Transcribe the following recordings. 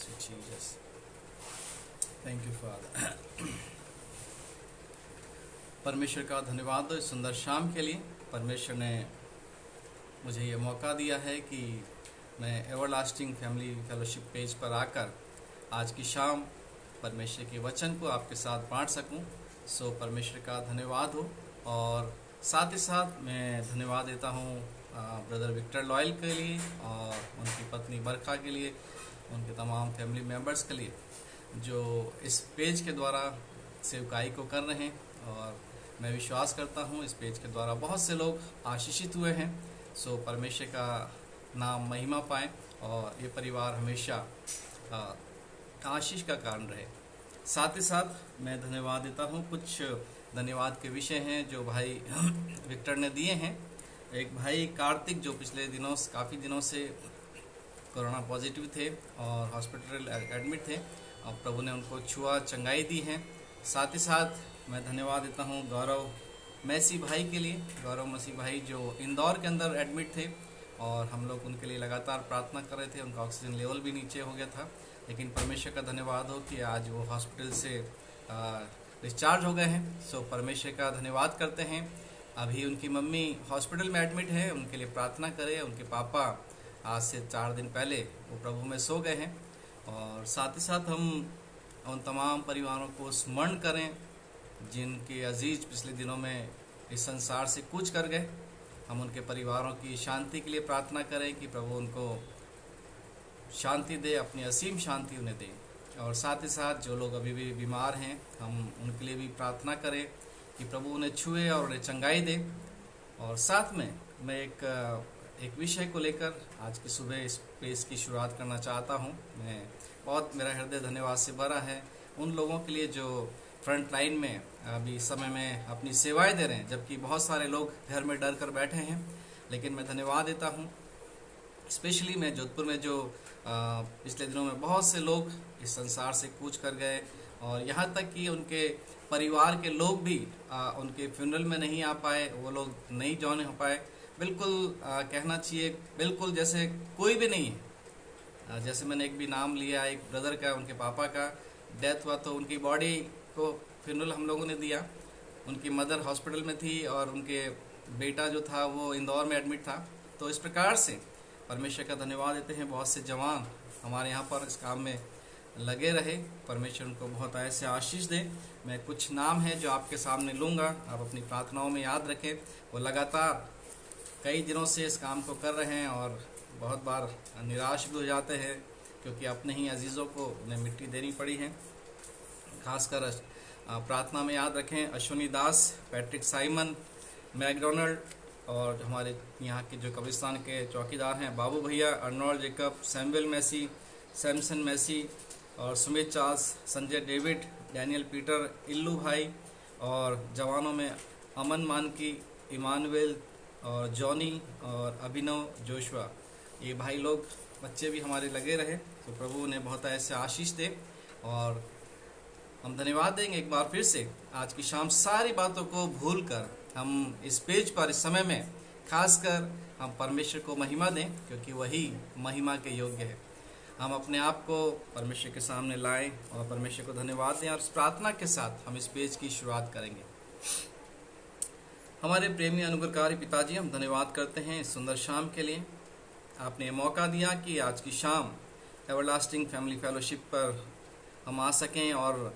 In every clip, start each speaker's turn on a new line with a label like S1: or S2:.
S1: Praise you, Jesus. Thank you, Father. परमेश्वर का धन्यवाद दो इस सुंदर शाम के लिए। परमेश्वर ने मुझे ये मौका दिया है कि मैं एवरलास्टिंग फैमिली फेलोशिप पेज पर आकर आज की शाम परमेश्वर के वचन को आपके साथ बांट सकूं। सो परमेश्वर का धन्यवाद हो। और साथ ही साथ मैं धन्यवाद देता हूं ब्रदर विक्टर लॉयल के लिए और उनकी पत्नी बरखा के लिए, उनके तमाम फैमिली मेम्बर्स के लिए जो इस पेज के द्वारा सेवकाई को कर रहे हैं। और मैं विश्वास करता हूं इस पेज के द्वारा बहुत से लोग आशीषित हुए हैं। सो परमेश्वर का नाम महिमा पाए और ये परिवार हमेशा आशीष का कारण रहे। साथ ही साथ मैं धन्यवाद देता हूं। कुछ धन्यवाद के विषय हैं जो भाई विक्टर ने दिए हैं। एक भाई कार्तिक जो पिछले दिनों काफ़ी दिनों से कोरोना पॉजिटिव थे और हॉस्पिटल एडमिट थे, और प्रभु ने उनको छुआ, चंगाई दी है। साथ ही साथ मैं धन्यवाद देता हूं गौरव मैसी भाई के लिए। गौरव मैसी भाई जो इंदौर के अंदर एडमिट थे और हम लोग उनके लिए लगातार प्रार्थना कर रहे थे। उनका ऑक्सीजन लेवल भी नीचे हो गया था, लेकिन परमेश्वर का धन्यवाद हो कि आज वो हॉस्पिटल से डिस्चार्ज हो गए हैं। सो परमेश्वर का धन्यवाद करते हैं। अभी उनकी मम्मी हॉस्पिटल में एडमिट है, उनके लिए प्रार्थना करें। उनके पापा आज से 4 दिन पहले वो प्रभु में सो गए हैं। और साथ ही साथ हम उन तमाम परिवारों को स्मरण करें जिनके अजीज पिछले दिनों में इस संसार से कूच कर गए। हम उनके परिवारों की शांति के लिए प्रार्थना करें कि प्रभु उनको शांति दे, अपनी असीम शांति उन्हें दे। और साथ ही साथ जो लोग अभी भी बीमार हैं, हम उनके लिए भी प्रार्थना करें कि प्रभु उन्हें छुए और उन्हें चंगाई दे। और साथ में मैं एक विषय को लेकर आज की सुबह इस पेज की शुरुआत करना चाहता हूं। मेरा हृदय धन्यवाद से भरा है उन लोगों के लिए जो फ्रंट लाइन में अभी समय में अपनी सेवाएं दे रहे हैं, जबकि बहुत सारे लोग घर में डर कर बैठे हैं। लेकिन मैं धन्यवाद देता हूं। स्पेशली मैं जोधपुर में जो पिछले दिनों में बहुत से लोग इस संसार से कूच कर गए, और यहाँ तक कि उनके परिवार के लोग भी उनके फ्यूनरल में नहीं आ पाए, वो लोग नहीं जॉइन हो पाए। बिल्कुल कहना चाहिए बिल्कुल जैसे कोई भी नहीं है। जैसे मैंने एक भी नाम लिया, एक ब्रदर का, उनके पापा का डेथ हुआ तो उनकी बॉडी को फ्यूनरल हम लोगों ने दिया। उनकी मदर हॉस्पिटल में थी और उनके बेटा जो था वो इंदौर में एडमिट था। तो इस प्रकार से परमेश्वर का धन्यवाद देते हैं। बहुत से जवान हमारे यहाँ पर इस काम में लगे रहे। परमेश्वर उनको बहुत ऐसे आशीष दे। मैं कुछ नाम है जो आपके सामने लूँगा, आप अपनी प्रार्थनाओं में याद रखें। वो लगातार कई दिनों से इस काम को कर रहे हैं और बहुत बार निराश भी हो जाते हैं क्योंकि अपने ही अजीज़ों को उन्हें मिट्टी देनी पड़ी है। खासकर प्रार्थना में याद रखें अश्विनी दास, पैट्रिक साइमन, मैकडोनल्ड, और हमारे यहाँ के जो कब्रिस्तान के चौकीदार हैं बाबू भैया, Arnold Jacob, Samuel Massey, Samson Massey और Sumit Charles, Sanjay David, Daniel Peter, Illu भाई, और जवानों में अमन मानकी, इमानुएल और जॉनी और अभिनव जोशुआ। ये भाई लोग बच्चे भी हमारे लगे रहे, तो प्रभु ने बहुत ऐसे आशीष दे। और हम धन्यवाद देंगे एक बार फिर से। आज की शाम सारी बातों को भूलकर हम इस पेज पर इस समय में खासकर हम परमेश्वर को महिमा दें, क्योंकि वही महिमा के योग्य है। हम अपने आप को परमेश्वर के सामने लाएं और परमेश्वर को धन्यवाद दें। और इस प्रार्थना के साथ हम इस पेज की शुरुआत करेंगे। हमारे प्रेमी अनुग्रहकारी पिताजी, हम धन्यवाद करते हैं इस सुंदर शाम के लिए। आपने मौका दिया कि आज की शाम एवरलास्टिंग फैमिली फेलोशिप पर हम आ सकें और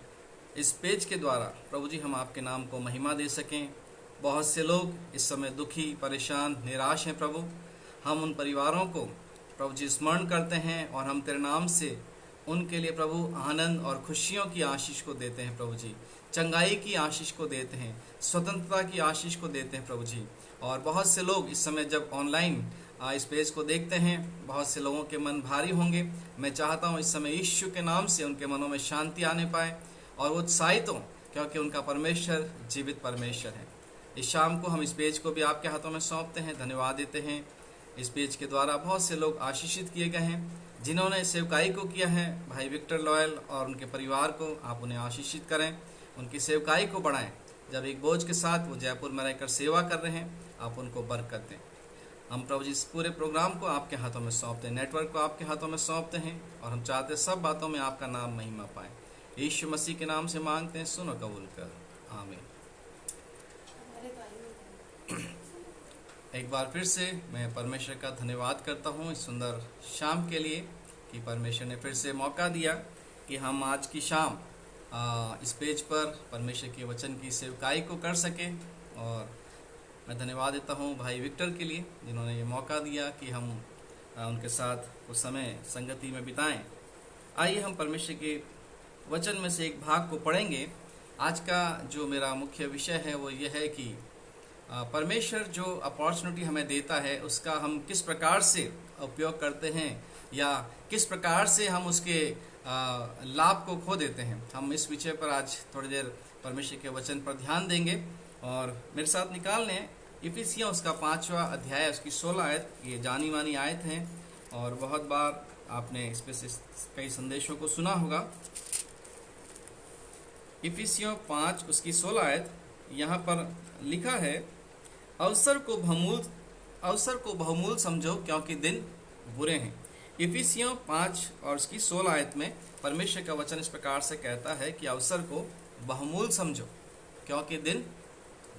S1: इस पेज के द्वारा प्रभु जी हम आपके नाम को महिमा दे सकें। बहुत से लोग इस समय दुखी, परेशान, निराश हैं प्रभु। हम उन परिवारों को प्रभु जी स्मरण करते हैं और हम तेरे नाम से उनके लिए प्रभु आनंद और खुशियों की आशीष को देते हैं प्रभु जी। चंगाई की आशीष को देते हैं, स्वतंत्रता की आशीष को देते हैं प्रभु जी। और बहुत से लोग इस समय जब ऑनलाइन इस पेज को देखते हैं, बहुत से लोगों के मन भारी होंगे। मैं चाहता हूँ इस समय यीशु के नाम से उनके मनों में शांति आने पाए और वो उत्साहित हों, क्योंकि उनका परमेश्वर जीवित परमेश्वर है। इस शाम को हम इस पेज को भी आपके हाथों में सौंपते हैं, धन्यवाद देते हैं। इस पेज के द्वारा बहुत से लोग आशीषित किए गए हैं जिन्होंने सेवकाई को किया है। भाई विक्टर लॉयल और उनके परिवार को आप उन्हें आशीषित करें, उनकी सेवकाई को बढ़ाएं। जब एक बोझ के साथ वो जयपुर में रहकर सेवा कर रहे हैं, आप उनको बरकत दें। हम प्रभु जी इस पूरे प्रोग्राम को आपके हाथों में सौंपते हैं, नेटवर्क को आपके हाथों में सौंपते हैं, और हम चाहते हैं सब बातों में आपका नाम महिमा पाए। यीशु मसीह के नाम से मांगते हैं, सुनो कबूल कर, आमीन। एक बार फिर से मैं परमेश्वर का धन्यवाद करता हूँ इस सुंदर शाम के लिए, कि परमेश्वर ने फिर से मौका दिया कि हम आज की शाम इस पेज पर परमेश्वर के वचन की सेवकाई को कर सकें। और मैं धन्यवाद देता हूँ भाई विक्टर के लिए, जिन्होंने ये मौका दिया कि हम उनके साथ कुछ समय संगति में बिताएं। आइए हम परमेश्वर के वचन में से एक भाग को पढ़ेंगे। आज का जो मेरा मुख्य विषय है वो ये है कि परमेश्वर जो अपॉर्चुनिटी हमें देता है उसका हम किस प्रकार से उपयोग करते हैं, या किस प्रकार से हम उसके लाभ को खो देते हैं। हम इस विषय पर आज थोड़ी देर परमेश्वर के वचन पर ध्यान देंगे। और मेरे साथ निकाल लें इफिसियों उसका 5वां अध्याय, उसकी 16 आयत। ये जानी मानी आयत है और बहुत बार आपने इस पे से कई संदेशों को सुना होगा। इफिसियों 5 उसकी 16 आयत, यहाँ पर लिखा है, अवसर को बहुमूल्य समझो क्योंकि दिन बुरे हैं। इफिसियों 5 और उसकी 16 आयत में परमेश्वर का वचन इस प्रकार से कहता है कि अवसर को बहुमूल्य समझो क्योंकि दिन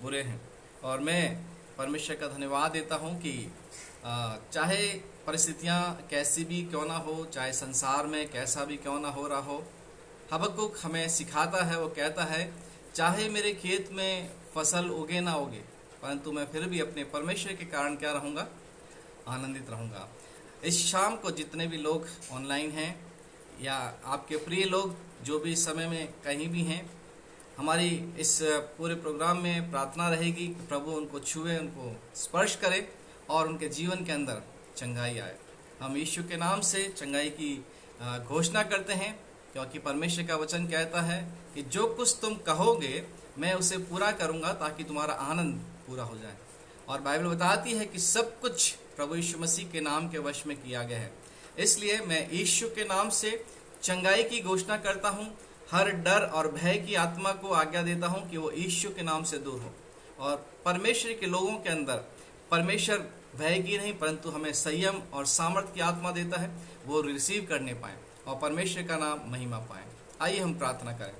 S1: बुरे हैं। और मैं परमेश्वर का धन्यवाद देता हूँ कि चाहे परिस्थितियाँ कैसी भी क्यों ना हो, चाहे संसार में कैसा भी क्यों ना हो रहा हो, हबक्कुक हमें सिखाता है, वो कहता है, चाहे मेरे खेत में फसल उगे ना उगे, परंतु मैं फिर भी अपने परमेश्वर के कारण क्या रहूँगा, आनंदित रहूँगा। इस शाम को जितने भी लोग ऑनलाइन हैं या आपके प्रिय लोग जो भी इस समय में कहीं भी हैं, हमारी इस पूरे प्रोग्राम में प्रार्थना रहेगी कि प्रभु उनको छुए, उनको स्पर्श करे और उनके जीवन के अंदर चंगाई आए। हम यीशु के नाम से चंगाई की घोषणा करते हैं, क्योंकि परमेश्वर का वचन कहता है कि जो कुछ तुम कहोगे मैं उसे पूरा करूंगा ताकि तुम्हारा आनंद पूरा हो जाए। और बाइबल बताती है कि सब कुछ प्रभु यीशु मसीह के नाम के वश में किया गया है। इसलिए मैं यीशु के नाम से चंगाई की घोषणा करता हूँ। हर डर और भय की आत्मा को आज्ञा देता हूँ कि वो यीशु के नाम से दूर हो, और परमेश्वर के लोगों के अंदर परमेश्वर भय की नहीं परंतु हमें संयम और सामर्थ्य की आत्मा देता है, वो रिसीव करने पाए और परमेश्वर का नाम महिमा पाए। आइए हम प्रार्थना करें।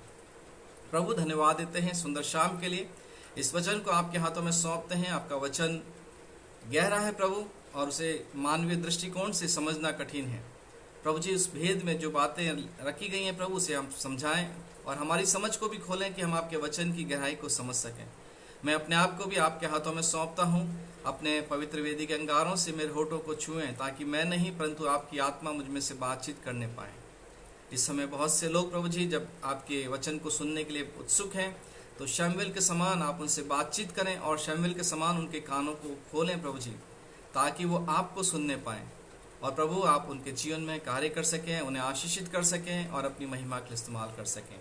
S1: प्रभु धन्यवाद देते हैं सुंदर शाम के लिए। इस वचन को आपके हाथों में सौंपते हैं। आपका वचन गहरा है प्रभु, और उसे मानवीय दृष्टिकोण से समझना कठिन है। प्रभु जी, उस भेद में जो बातें रखी गई हैं प्रभु, उसे हम समझाएं और हमारी समझ को भी खोलें कि हम आपके वचन की गहराई को समझ सकें। मैं अपने आप को भी आपके हाथों में सौंपता हूँ। अपने पवित्र वेदी के अंगारों से मेरे होठों को छुएं, ताकि मैं नहीं परंतु आपकी आत्मा मुझ में से बातचीत करने पाए। इस समय बहुत से लोग प्रभु जी जब आपके वचन को सुनने के लिए उत्सुक हैं, तो शमूएल के समान आप उनसे बातचीत करें और शमूएल के समान उनके कानों को खोलें प्रभु जी, ताकि वो आपको सुनने पाएं। और प्रभु आप उनके जीवन में कार्य कर सकें, उन्हें आशीषित कर सकें और अपनी महिमा के इस्तेमाल कर सकें।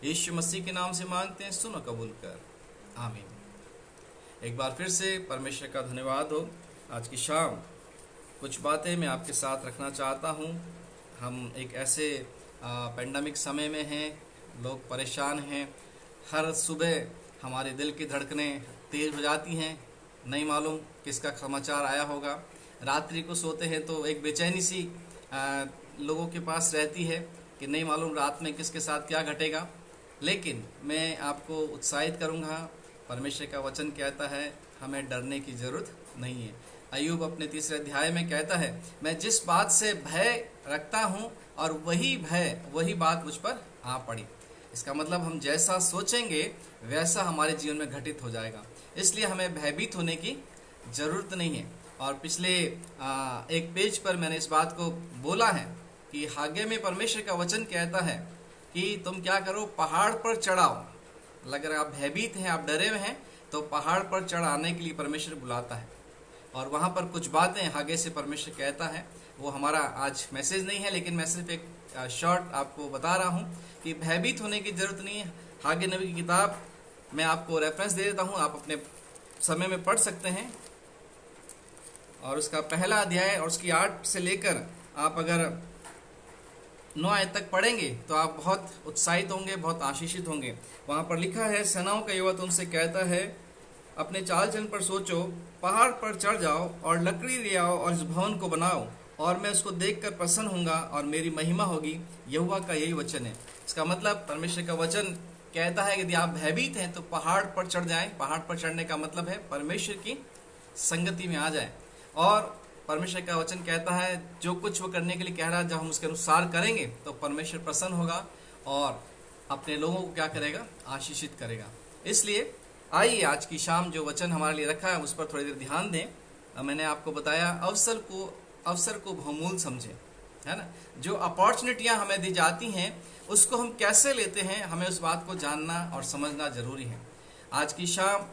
S1: यीशु मसीह के नाम से मांगते हैं, सुनो कबूल कर, आमीन। एक बार फिर से परमेश्वर का धन्यवाद हो। आज की शाम कुछ बातें मैं आपके साथ रखना चाहता हूँ। हम एक ऐसे पेंडेमिक समय में हैं, लोग परेशान हैं। हर सुबह हमारे दिल की धड़कनें तेज हो जाती हैं, नहीं मालूम किसका समाचार आया होगा। रात्रि को सोते हैं तो एक बेचैनी सी लोगों के पास रहती है कि नहीं मालूम रात में किसके साथ क्या घटेगा। लेकिन मैं आपको उत्साहित करूंगा, परमेश्वर का वचन कहता है हमें डरने की जरूरत नहीं है। अय्यूब अपने 3 अध्याय में कहता है, मैं जिस बात से भय रखता हूँ और वही बात मुझ पर आ पड़ी। इसका मतलब हम जैसा सोचेंगे वैसा हमारे जीवन में घटित हो जाएगा। इसलिए हमें भयभीत होने की जरूरत नहीं है। और पिछले एक पेज पर मैंने इस बात को बोला है कि हागे में परमेश्वर का वचन कहता है कि तुम क्या करो, पहाड़ पर चढ़ाओ। अगर आप भयभीत हैं, आप डरे हुए हैं, तो पहाड़ पर चढ़ाने के लिए परमेश्वर बुलाता है। और वहाँ पर कुछ बातें हागे से परमेश्वर कहता है। वो हमारा आज मैसेज नहीं है, लेकिन मैं सिर्फ एक शॉर्ट आपको बता रहा हूँ कि भयभीत होने की जरूरत नहीं है। हागे नबी की किताब मैं आपको रेफरेंस दे देता हूँ, आप अपने समय में पढ़ सकते हैं। और उसका पहला अध्याय और उसकी 8 से लेकर आप अगर 9 आयत तक पढ़ेंगे तो आप बहुत उत्साहित होंगे, बहुत आशीषित होंगे। वहाँ पर लिखा है, सेनाओं का यहोवा तुमसे कहता है, अपने चाल चलन पर सोचो, पहाड़ पर चढ़ जाओ और लकड़ी ले आओ और इस भवन को बनाओ, और मैं उसको देखकर प्रसन्न होऊंगा और मेरी महिमा होगी। यहोवा का यही वचन है। इसका मतलब परमेश्वर का वचन कहता है कि यदि आप भयभीत हैं तो पहाड़ पर चढ़ जाएं। पहाड़ पर चढ़ने का मतलब है परमेश्वर की संगति में आ जाएं। और परमेश्वर का वचन कहता है जो कुछ वो करने के लिए कह रहा है, जब हम उसके अनुसार करेंगे तो परमेश्वर प्रसन्न होगा और अपने लोगों को क्या करेगा, आशीषित करेगा। इसलिए आइए आज की शाम जो वचन हमारे लिए रखा है उस पर थोड़ी देर ध्यान दें। मैंने आपको बताया अवसर को बहुमूल्य समझें, है ना। जो अपॉर्चुनिटियां हमें दी जाती हैं उसको हम कैसे लेते हैं, हमें उस बात को जानना और समझना जरूरी है। आज की शाम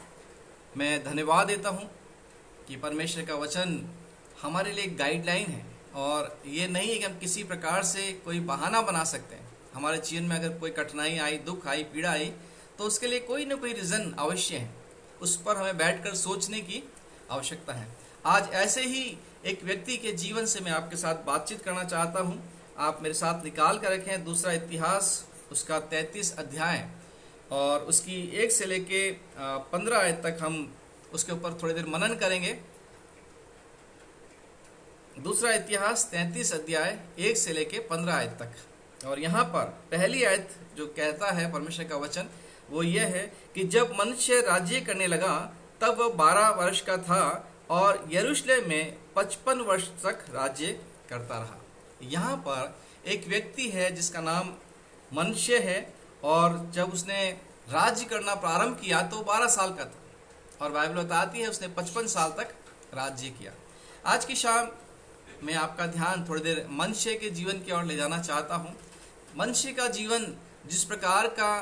S1: मैं धन्यवाद देता हूं कि परमेश्वर का वचन हमारे लिए एक गाइडलाइन है, और ये नहीं है कि हम किसी प्रकार से कोई बहाना बना सकते हैं। हमारे जीवन में अगर कोई कठिनाई आई, दुख आई, पीड़ा आई, तो उसके लिए कोई ना कोई रीज़न अवश्य है। उस पर हमें बैठकर सोचने की आवश्यकता है। आज ऐसे ही एक व्यक्ति के जीवन से मैं आपके साथ बातचीत करना चाहता हूं। आप मेरे साथ निकाल कर रखें दूसरा इतिहास उसका 33 अध्याय और उसकी 1 से लेके 15 आयत तक हम उसके ऊपर थोड़ी देर मनन करेंगे। दूसरा इतिहास 33 अध्याय 1 से लेके 15 आयत तक। और यहाँ पर पहली आयत जो कहता है परमेश्वर का वचन वो यह है कि जब मनुष्य राज्य करने लगा तब वह 12 वर्ष का था और यरूशलेम में 55 वर्ष तक राज्य करता रहा। यहाँ पर एक व्यक्ति है जिसका नाम मनुष्य है, और जब उसने राज्य करना प्रारंभ किया तो 12 साल का था, और बाइबल बताती है उसने 55 साल तक राज्य किया। आज की शाम मैं आपका ध्यान थोड़ी देर मनुष्य के जीवन की ओर ले जाना चाहता हूँ। मनुष्य का जीवन जिस प्रकार का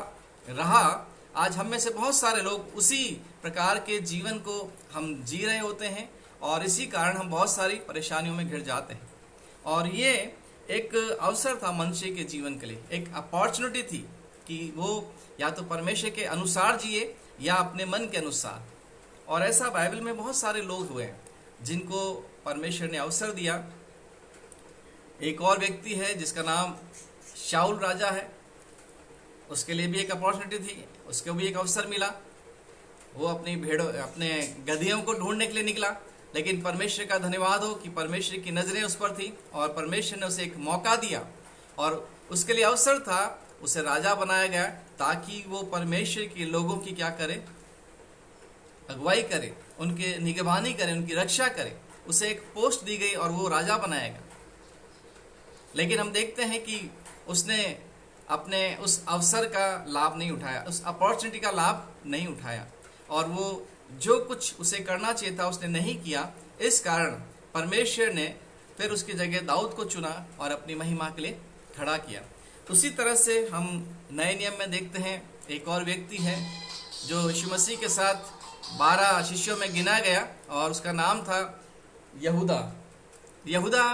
S1: रहा, आज हम में से बहुत सारे लोग उसी प्रकार के जीवन को हम जी रहे होते हैं, और इसी कारण हम बहुत सारी परेशानियों में घिर जाते हैं। और ये एक अवसर था मनुष्य के जीवन के लिए, एक अपॉर्चुनिटी थी कि वो या तो परमेश्वर के अनुसार जिए या अपने मन के अनुसार। और ऐसा बाइबल में बहुत सारे लोग हुए हैं जिनको परमेश्वर ने अवसर दिया। एक और व्यक्ति है जिसका नाम शाऊल राजा है, उसके लिए भी एक अपॉर्चुनिटी थी, उसको भी एक अवसर मिला। वो अपनी अपने गधियों को ढूंढने के लिए निकला, लेकिन परमेश्वर का धन्यवाद हो कि परमेश्वर की नजरें उस पर थी और परमेश्वर ने उसे एक मौका दिया, और उसके लिए अवसर था, उसे राजा बनाया गया ताकि वो परमेश्वर के लोगों की क्या करे, अगुवाई करे, उनके निगरानी करे, उनकी रक्षा करे। उसे एक पोस्ट दी गई और वो राजा बनाया गया। लेकिन हम देखते हैं कि उसने अपने उस अवसर का लाभ नहीं उठाया, उस अपॉर्चुनिटी का लाभ नहीं उठाया, और वो जो कुछ उसे करना चाहिए था उसने नहीं किया। इस कारण परमेश्वर ने फिर उसकी जगह दाऊद को चुना और अपनी महिमा के लिए खड़ा किया। उसी तरह से हम नए नियम में देखते हैं एक और व्यक्ति है जो यीशु मसीह के साथ 12 शिष्यों में गिना गया, और उसका नाम था यहूदा। यहूदा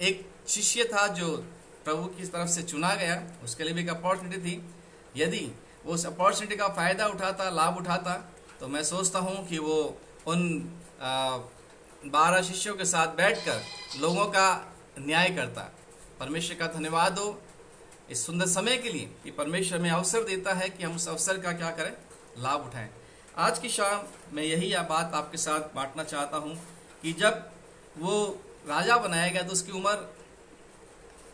S1: एक शिष्य था जो प्रभु की तरफ से चुना गया, उसके लिए भी एक अपॉर्चुनिटी थी। यदि वो उस अपॉर्चुनिटी का फायदा उठाता, लाभ उठाता, तो मैं सोचता हूँ कि वो उन 12 शिष्यों के साथ बैठकर लोगों का न्याय करता। परमेश्वर का धन्यवाद हो इस सुंदर समय के लिए कि परमेश्वर में अवसर देता है कि हम उस अवसर का क्या करें, लाभ उठाएं। आज की शाम मैं यही बात आपके साथ बांटना चाहता हूँ कि जब वो राजा बनाया गया तो उसकी उम्र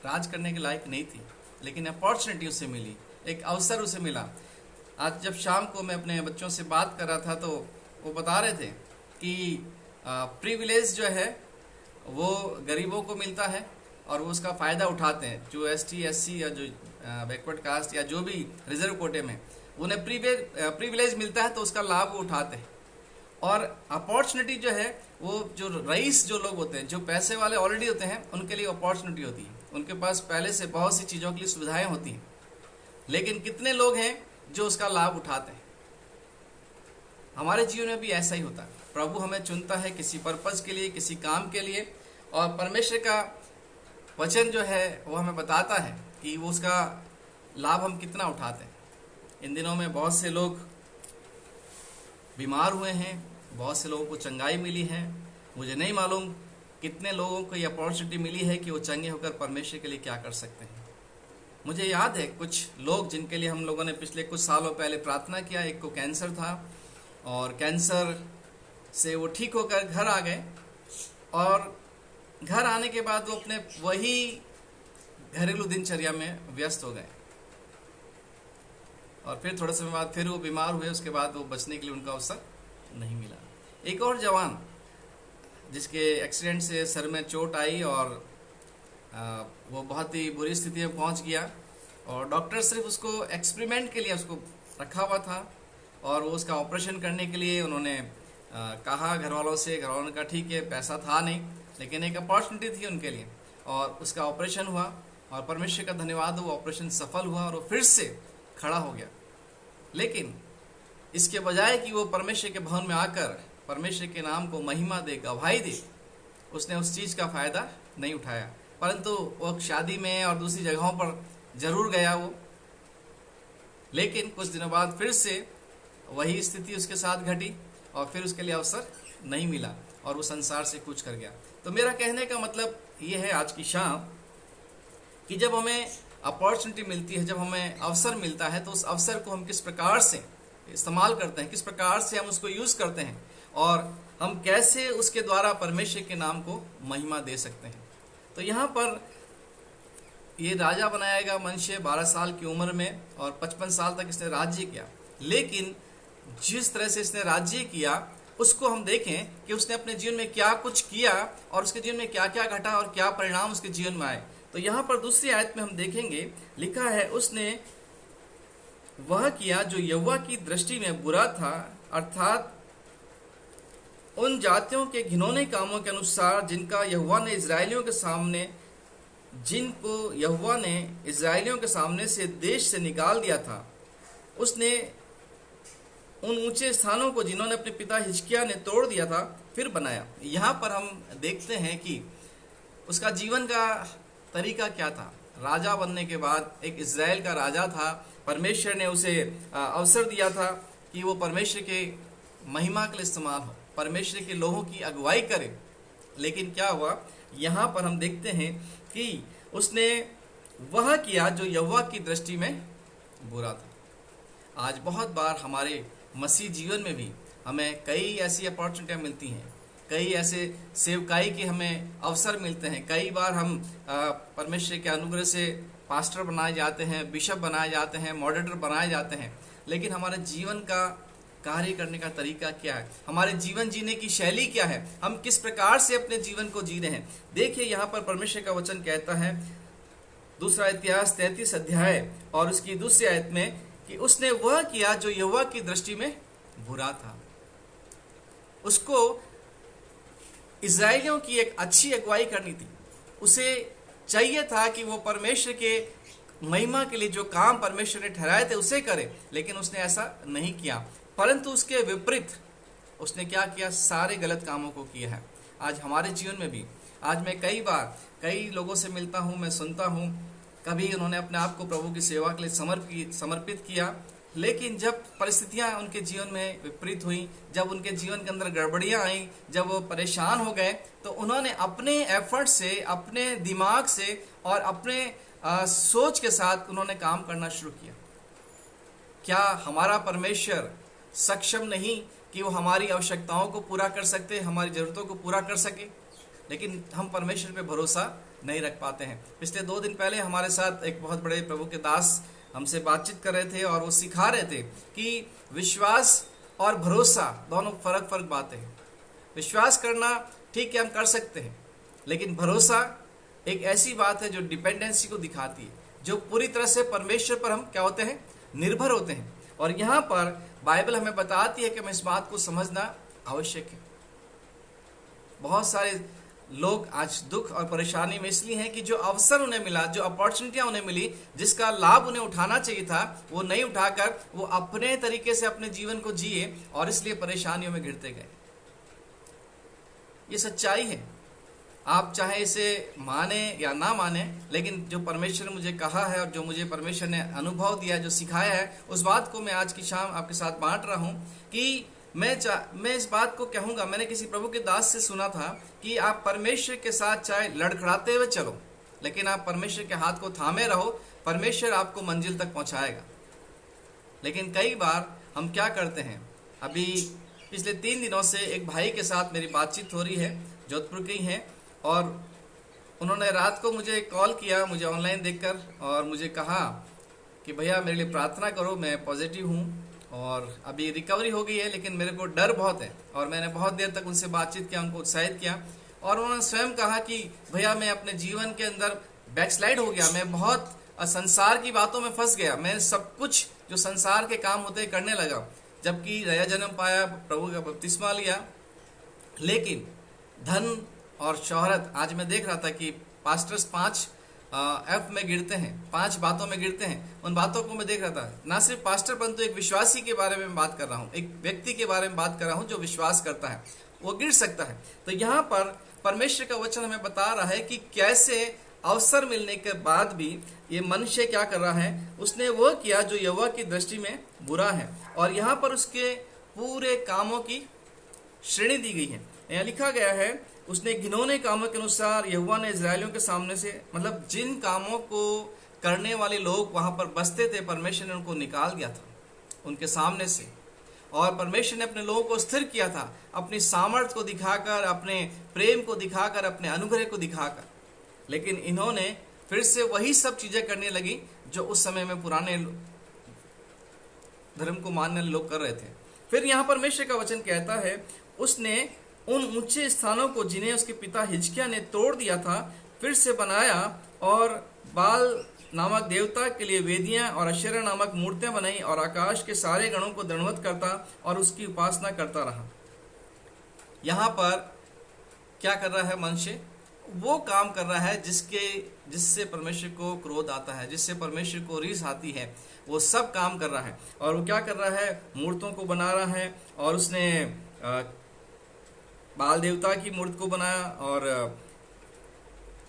S1: राज करने के लायक नहीं थी, लेकिन अपॉर्चुनिटी उसे मिली, एक अवसर उसे मिला। आज जब शाम को मैं अपने बच्चों से बात कर रहा था तो वो बता रहे थे कि प्रिविलेज जो है वो गरीबों को मिलता है और वो उसका फ़ायदा उठाते हैं। जो ST SC या जो बैकवर्ड कास्ट या जो भी रिजर्व कोटे में उन्हें प्रिविलेज मिलता है तो उसका लाभ वो उठाते हैं। और अपॉर्चुनिटी जो है वो जो रईस जो लोग होते हैं, जो पैसे वाले ऑलरेडी होते हैं, उनके लिए अपॉर्चुनिटी होती है, उनके पास पहले से बहुत सी चीज़ों के लिए सुविधाएं होती हैं। लेकिन कितने लोग हैं जो उसका लाभ उठाते हैं? हमारे जीवन में भी ऐसा ही होता है। प्रभु हमें चुनता है किसी पर्पज के लिए, किसी काम के लिए, और परमेश्वर का वचन जो है वो हमें बताता है कि वो उसका लाभ हम कितना उठाते हैं। इन दिनों में बहुत से लोग बीमार हुए हैं, बहुत से लोगों को चंगाई मिली है। मुझे नहीं मालूम कितने लोगों को ये अपॉर्चुनिटी मिली है कि वो चंगे होकर परमेश्वर के लिए क्या कर सकते हैं। मुझे याद है कुछ लोग जिनके लिए हम लोगों ने पिछले कुछ सालों पहले प्रार्थना किया। एक को कैंसर था और कैंसर से वो ठीक होकर घर आ गए। और घर आने के बाद वो अपने वही घरेलू दिनचर्या में व्यस्त हो गए और फिर थोड़े समय बाद फिर वो बीमार हुए। उसके बाद वो बचने के लिए उनका अवसर नहीं मिला। एक और जवान जिसके एक्सीडेंट से सर में चोट आई और वो बहुत ही बुरी स्थिति में पहुंच गया और डॉक्टर सिर्फ उसको एक्सपेरिमेंट के लिए उसको रखा हुआ था और वो उसका ऑपरेशन करने के लिए उन्होंने कहा घर वालों ने कहा ठीक है, पैसा था नहीं लेकिन एक अपॉर्चुनिटी थी उनके लिए और उसका ऑपरेशन हुआ और परमेश्वर का धन्यवाद, वो ऑपरेशन सफल हुआ और वो फिर से खड़ा हो गया। लेकिन इसके बजाय कि वो परमेश्वर के भवन में आकर परमेश्वर के नाम को महिमा दे, गवाही दे, उसने उस चीज का फायदा नहीं उठाया, परंतु वो शादी में और दूसरी जगहों पर जरूर गया वो। लेकिन कुछ दिनों बाद फिर से वही स्थिति उसके साथ घटी और फिर उसके लिए अवसर नहीं मिला और वो संसार से कूच कर गया। तो मेरा कहने का मतलब ये है आज की शाम कि जब हमें अपॉर्चुनिटी मिलती है, जब हमें अवसर मिलता है, तो उस अवसर को हम किस प्रकार से इस्तेमाल करते हैं, किस प्रकार से हम उसको यूज करते हैं और हम कैसे उसके द्वारा परमेश्वर के नाम को महिमा दे सकते हैं। तो यहाँ पर ये राजा बनाया गया मनुष्य 12 साल की उम्र में और 55 साल तक इसने राज्य किया। लेकिन जिस तरह से इसने राज्य किया उसको हम देखें कि उसने अपने जीवन में क्या कुछ किया और उसके जीवन में क्या क्या घटा और क्या परिणाम उसके जीवन में आए। तो यहाँ पर दूसरी आयत में हम देखेंगे, लिखा है उसने वह किया जो यहोवा की दृष्टि में बुरा था, अर्थात उन जातियों के घिनौने कामों के अनुसार जिनको यहोवा ने इजराइलियों के सामने से देश से निकाल दिया था। उसने उन ऊंचे स्थानों को जिन्होंने अपने पिता हिजकिय्याह ने तोड़ दिया था फिर बनाया। यहाँ पर हम देखते हैं कि उसका जीवन का तरीका क्या था। राजा बनने के बाद एक इजराइल का राजा था, परमेश्वर ने उसे अवसर दिया था कि वो परमेश्वर के महिमा के लिए इस्तेमाल हो, परमेश्वर के लोगों की अगुवाई करे। लेकिन क्या हुआ, यहाँ पर हम देखते हैं कि उसने वह किया जो यहोवा की दृष्टि में बुरा था। आज बहुत बार हमारे मसीह जीवन में भी हमें कई ऐसी अपॉर्चुनिटियां मिलती हैं, कई ऐसे सेवकाई के हमें अवसर मिलते हैं। कई बार हम परमेश्वर के अनुग्रह से पास्टर बनाए जाते हैं, बिशप बनाए जाते हैं, मॉडरेटर बनाए जाते हैं। लेकिन हमारे जीवन का कार्य करने का तरीका क्या है, हमारे जीवन जीने की शैली क्या है, हम किस प्रकार से अपने जीवन को जी रहे हैं। देखिए यहाँ पर परमेश्वर का वचन कहता है, दूसरा इतिहास 33 अध्याय और उसकी दूसरी आयत में, कि उसने वह किया जो यहोवा की दृष्टि में बुरा था। उसको इजराइलियों की एक अच्छी अगुवाई करनी थी। उसे चाहिए था कि वो परमेश्वर के महिमा के लिए जो काम परमेश्वर ने ठहराए थे उसे करे, लेकिन उसने ऐसा नहीं किया। परंतु उसके विपरीत उसने क्या किया, सारे गलत कामों को किया है। आज हमारे जीवन में भी, आज मैं कई बार कई लोगों से मिलता हूँ, मैं सुनता हूँ, कभी उन्होंने अपने आप को प्रभु की सेवा के लिए समर्पित किया, लेकिन जब परिस्थितियां उनके जीवन में विपरीत हुई, जब उनके जीवन के अंदर गड़बड़ियां आई, जब वो परेशान हो गए, तो उन्होंने अपने एफर्ट से, अपने दिमाग से और अपने सोच के साथ उन्होंने काम करना शुरू किया। क्या हमारा परमेश्वर सक्षम नहीं कि वो हमारी आवश्यकताओं को पूरा कर सकते, हमारी जरूरतों को पूरा कर सके? लेकिन हम परमेश्वर पे भरोसा नहीं रख पाते हैं। पिछले 2 दिन पहले हमारे साथ एक बहुत बड़े प्रभु के दास हमसे बातचीत कर रहे थे और वो सिखा रहे थे कि विश्वास और भरोसा दोनों फर्क बातें हैं। विश्वास करना ठीक है, हम कर सकते हैं, लेकिन भरोसा एक ऐसी बात है जो डिपेंडेंसी को दिखाती है, जो पूरी तरह से परमेश्वर पर हम क्या होते हैं, निर्भर होते हैं। और यहाँ पर बाइबल हमें बताती है कि हमें इस बात को समझना आवश्यक है। बहुत सारे लोग आज दुख और परेशानी में इसलिए हैं कि जो अवसर उन्हें मिला, जो अपॉर्चुनिटियां उन्हें मिली, जिसका लाभ उन्हें उठाना चाहिए था, वो नहीं उठाकर वो अपने तरीके से अपने जीवन को जिए और इसलिए परेशानियों में घिरते गए। ये सच्चाई है, आप चाहे इसे माने या ना माने, लेकिन जो परमेश्वर ने मुझे कहा है और जो मुझे परमेश्वर ने अनुभव दिया, जो सिखाया है, उस बात को मैं आज की शाम आपके साथ बांट रहा हूं कि मैं इस बात को कहूंगा। मैंने किसी प्रभु के दास से सुना था कि आप परमेश्वर के साथ चाहे लड़खड़ाते हुए चलो, लेकिन आप परमेश्वर के हाथ को थामे रहो, परमेश्वर आपको मंजिल तक पहुंचाएगा। लेकिन कई बार हम क्या करते हैं, अभी पिछले 3 दिनों से एक भाई के साथ मेरी बातचीत हो रही है, जोधपुर के ही हैं, और उन्होंने रात को मुझे कॉल किया, मुझे ऑनलाइन देखकर, और मुझे कहा कि भैया मेरे लिए प्रार्थना करो, मैं पॉजिटिव हूँ और अभी रिकवरी हो गई है, लेकिन मेरे को डर बहुत है। और मैंने बहुत देर तक उनसे बातचीत किया, उनको उत्साहित किया, और उन्होंने स्वयं कहा कि भैया मैं अपने जीवन के अंदर बैकस्लाइड हो गया, मैं बहुत संसार की बातों में फंस गया, मैं सब कुछ जो संसार के काम होते करने लगा, जबकि नया जन्म पाया, प्रभु का बपतिस्मा लिया, लेकिन धन और शोहरत, आज मैं देख रहा था कि पास्टर्स 5 एफ में गिरते हैं, 5 बातों में गिरते हैं। उन बातों को मैं देख रहा था, ना सिर्फ पास्टर परंतु एक विश्वासी के बारे में बात कर रहा हूँ, एक व्यक्ति के बारे में बात कर रहा हूँ जो विश्वास करता है, वो गिर सकता है। तो यहाँ पर परमेश्वर का वचन हमें बता रहा है कि कैसे अवसर मिलने के बाद भी ये मनुष्य क्या कर रहा है, उसने वो किया जो यहोवा की दृष्टि में बुरा है, और यहाँ पर उसके पूरे कामों की श्रेणी दी गई है। यहाँ लिखा गया है, उसने घिनौने कामों के अनुसार यहोवा ने इजरायलियों के सामने से, मतलब जिन कामों को करने वाले लोग वहां पर बसते थे, परमेश्वर ने उनको निकाल दिया था उनके सामने से, और परमेश्वर ने अपने लोगों को स्थिर किया था, अपनी सामर्थ्य को दिखाकर, अपने प्रेम को दिखाकर, अपने अनुग्रह को दिखाकर। लेकिन इन्होंने फिर से वही सब चीजें करने लगी जो उस समय में पुराने धर्म को मानने लोग कर रहे थे। फिर यहाँ परमेश्वर का वचन कहता है, उसने उन ऊंचे स्थानों को जिन्हें उसके पिता हिजकिय्याह ने तोड़ दिया था फिर से बनाया, और बाल नामक देवता के लिए वेदियां और अशेरा नामक मूर्तियां बनाई, और आकाश के सारे गणों को दंडवत करता और उसकी उपासना करता रहा। यहाँ पर क्या कर रहा है मनुष्य? वो काम कर रहा है जिससे परमेश्वर को क्रोध आता है, जिससे परमेश्वर को रीस आती है, वो सब काम कर रहा है। और वो क्या कर रहा है? मूर्तों को बना रहा है, और उसने बाल देवता की मूर्त को बनाया, और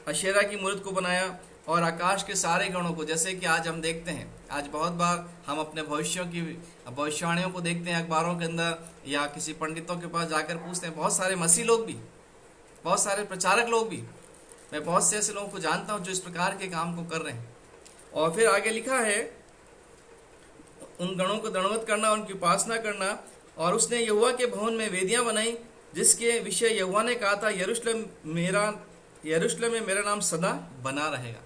S1: अशेरा की मूर्त को बनाया, और आकाश के सारे गणों को, जैसे कि आज हम देखते हैं, आज बहुत बार हम अपने भविष्यों की भविष्यवाणियों को देखते हैं अखबारों के अंदर, या किसी पंडितों के पास जाकर पूछते हैं। बहुत सारे मसीह लोग भी, बहुत सारे प्रचारक लोग भी, मैं बहुत से ऐसे लोगों को जानता हूं जो इस प्रकार के काम को कर रहे हैं। और फिर आगे लिखा है, उन गणों को दंडवत करना, उनकी उपासना करना, और उसने यहोवा के भवन में वेदियां बनाई, जिसके विषय यहोवा ने कहा था, यरूशलेम में मेरा नाम सदा बना रहेगा।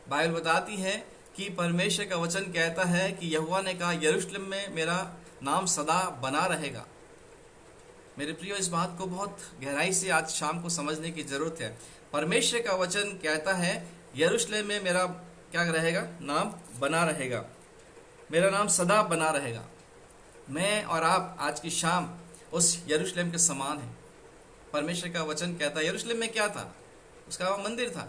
S1: बाइबल बताती है कि परमेश्वर का वचन कहता है कि यहोवा ने कहा, यरूशलेम में मेरा नाम सदा बना रहेगा। मेरे प्रियो, इस बात को बहुत गहराई से आज शाम को समझने की जरूरत है। परमेश्वर का वचन कहता है, यरूशलेम में मेरा क्या रहेगा? नाम बना रहेगा, मेरा नाम सदा बना रहेगा। मैं और आप आज की शाम उस यरूशलेम के समान है। परमेश्वर का वचन कहता है, यरूशलेम में क्या था? उसका मंदिर था।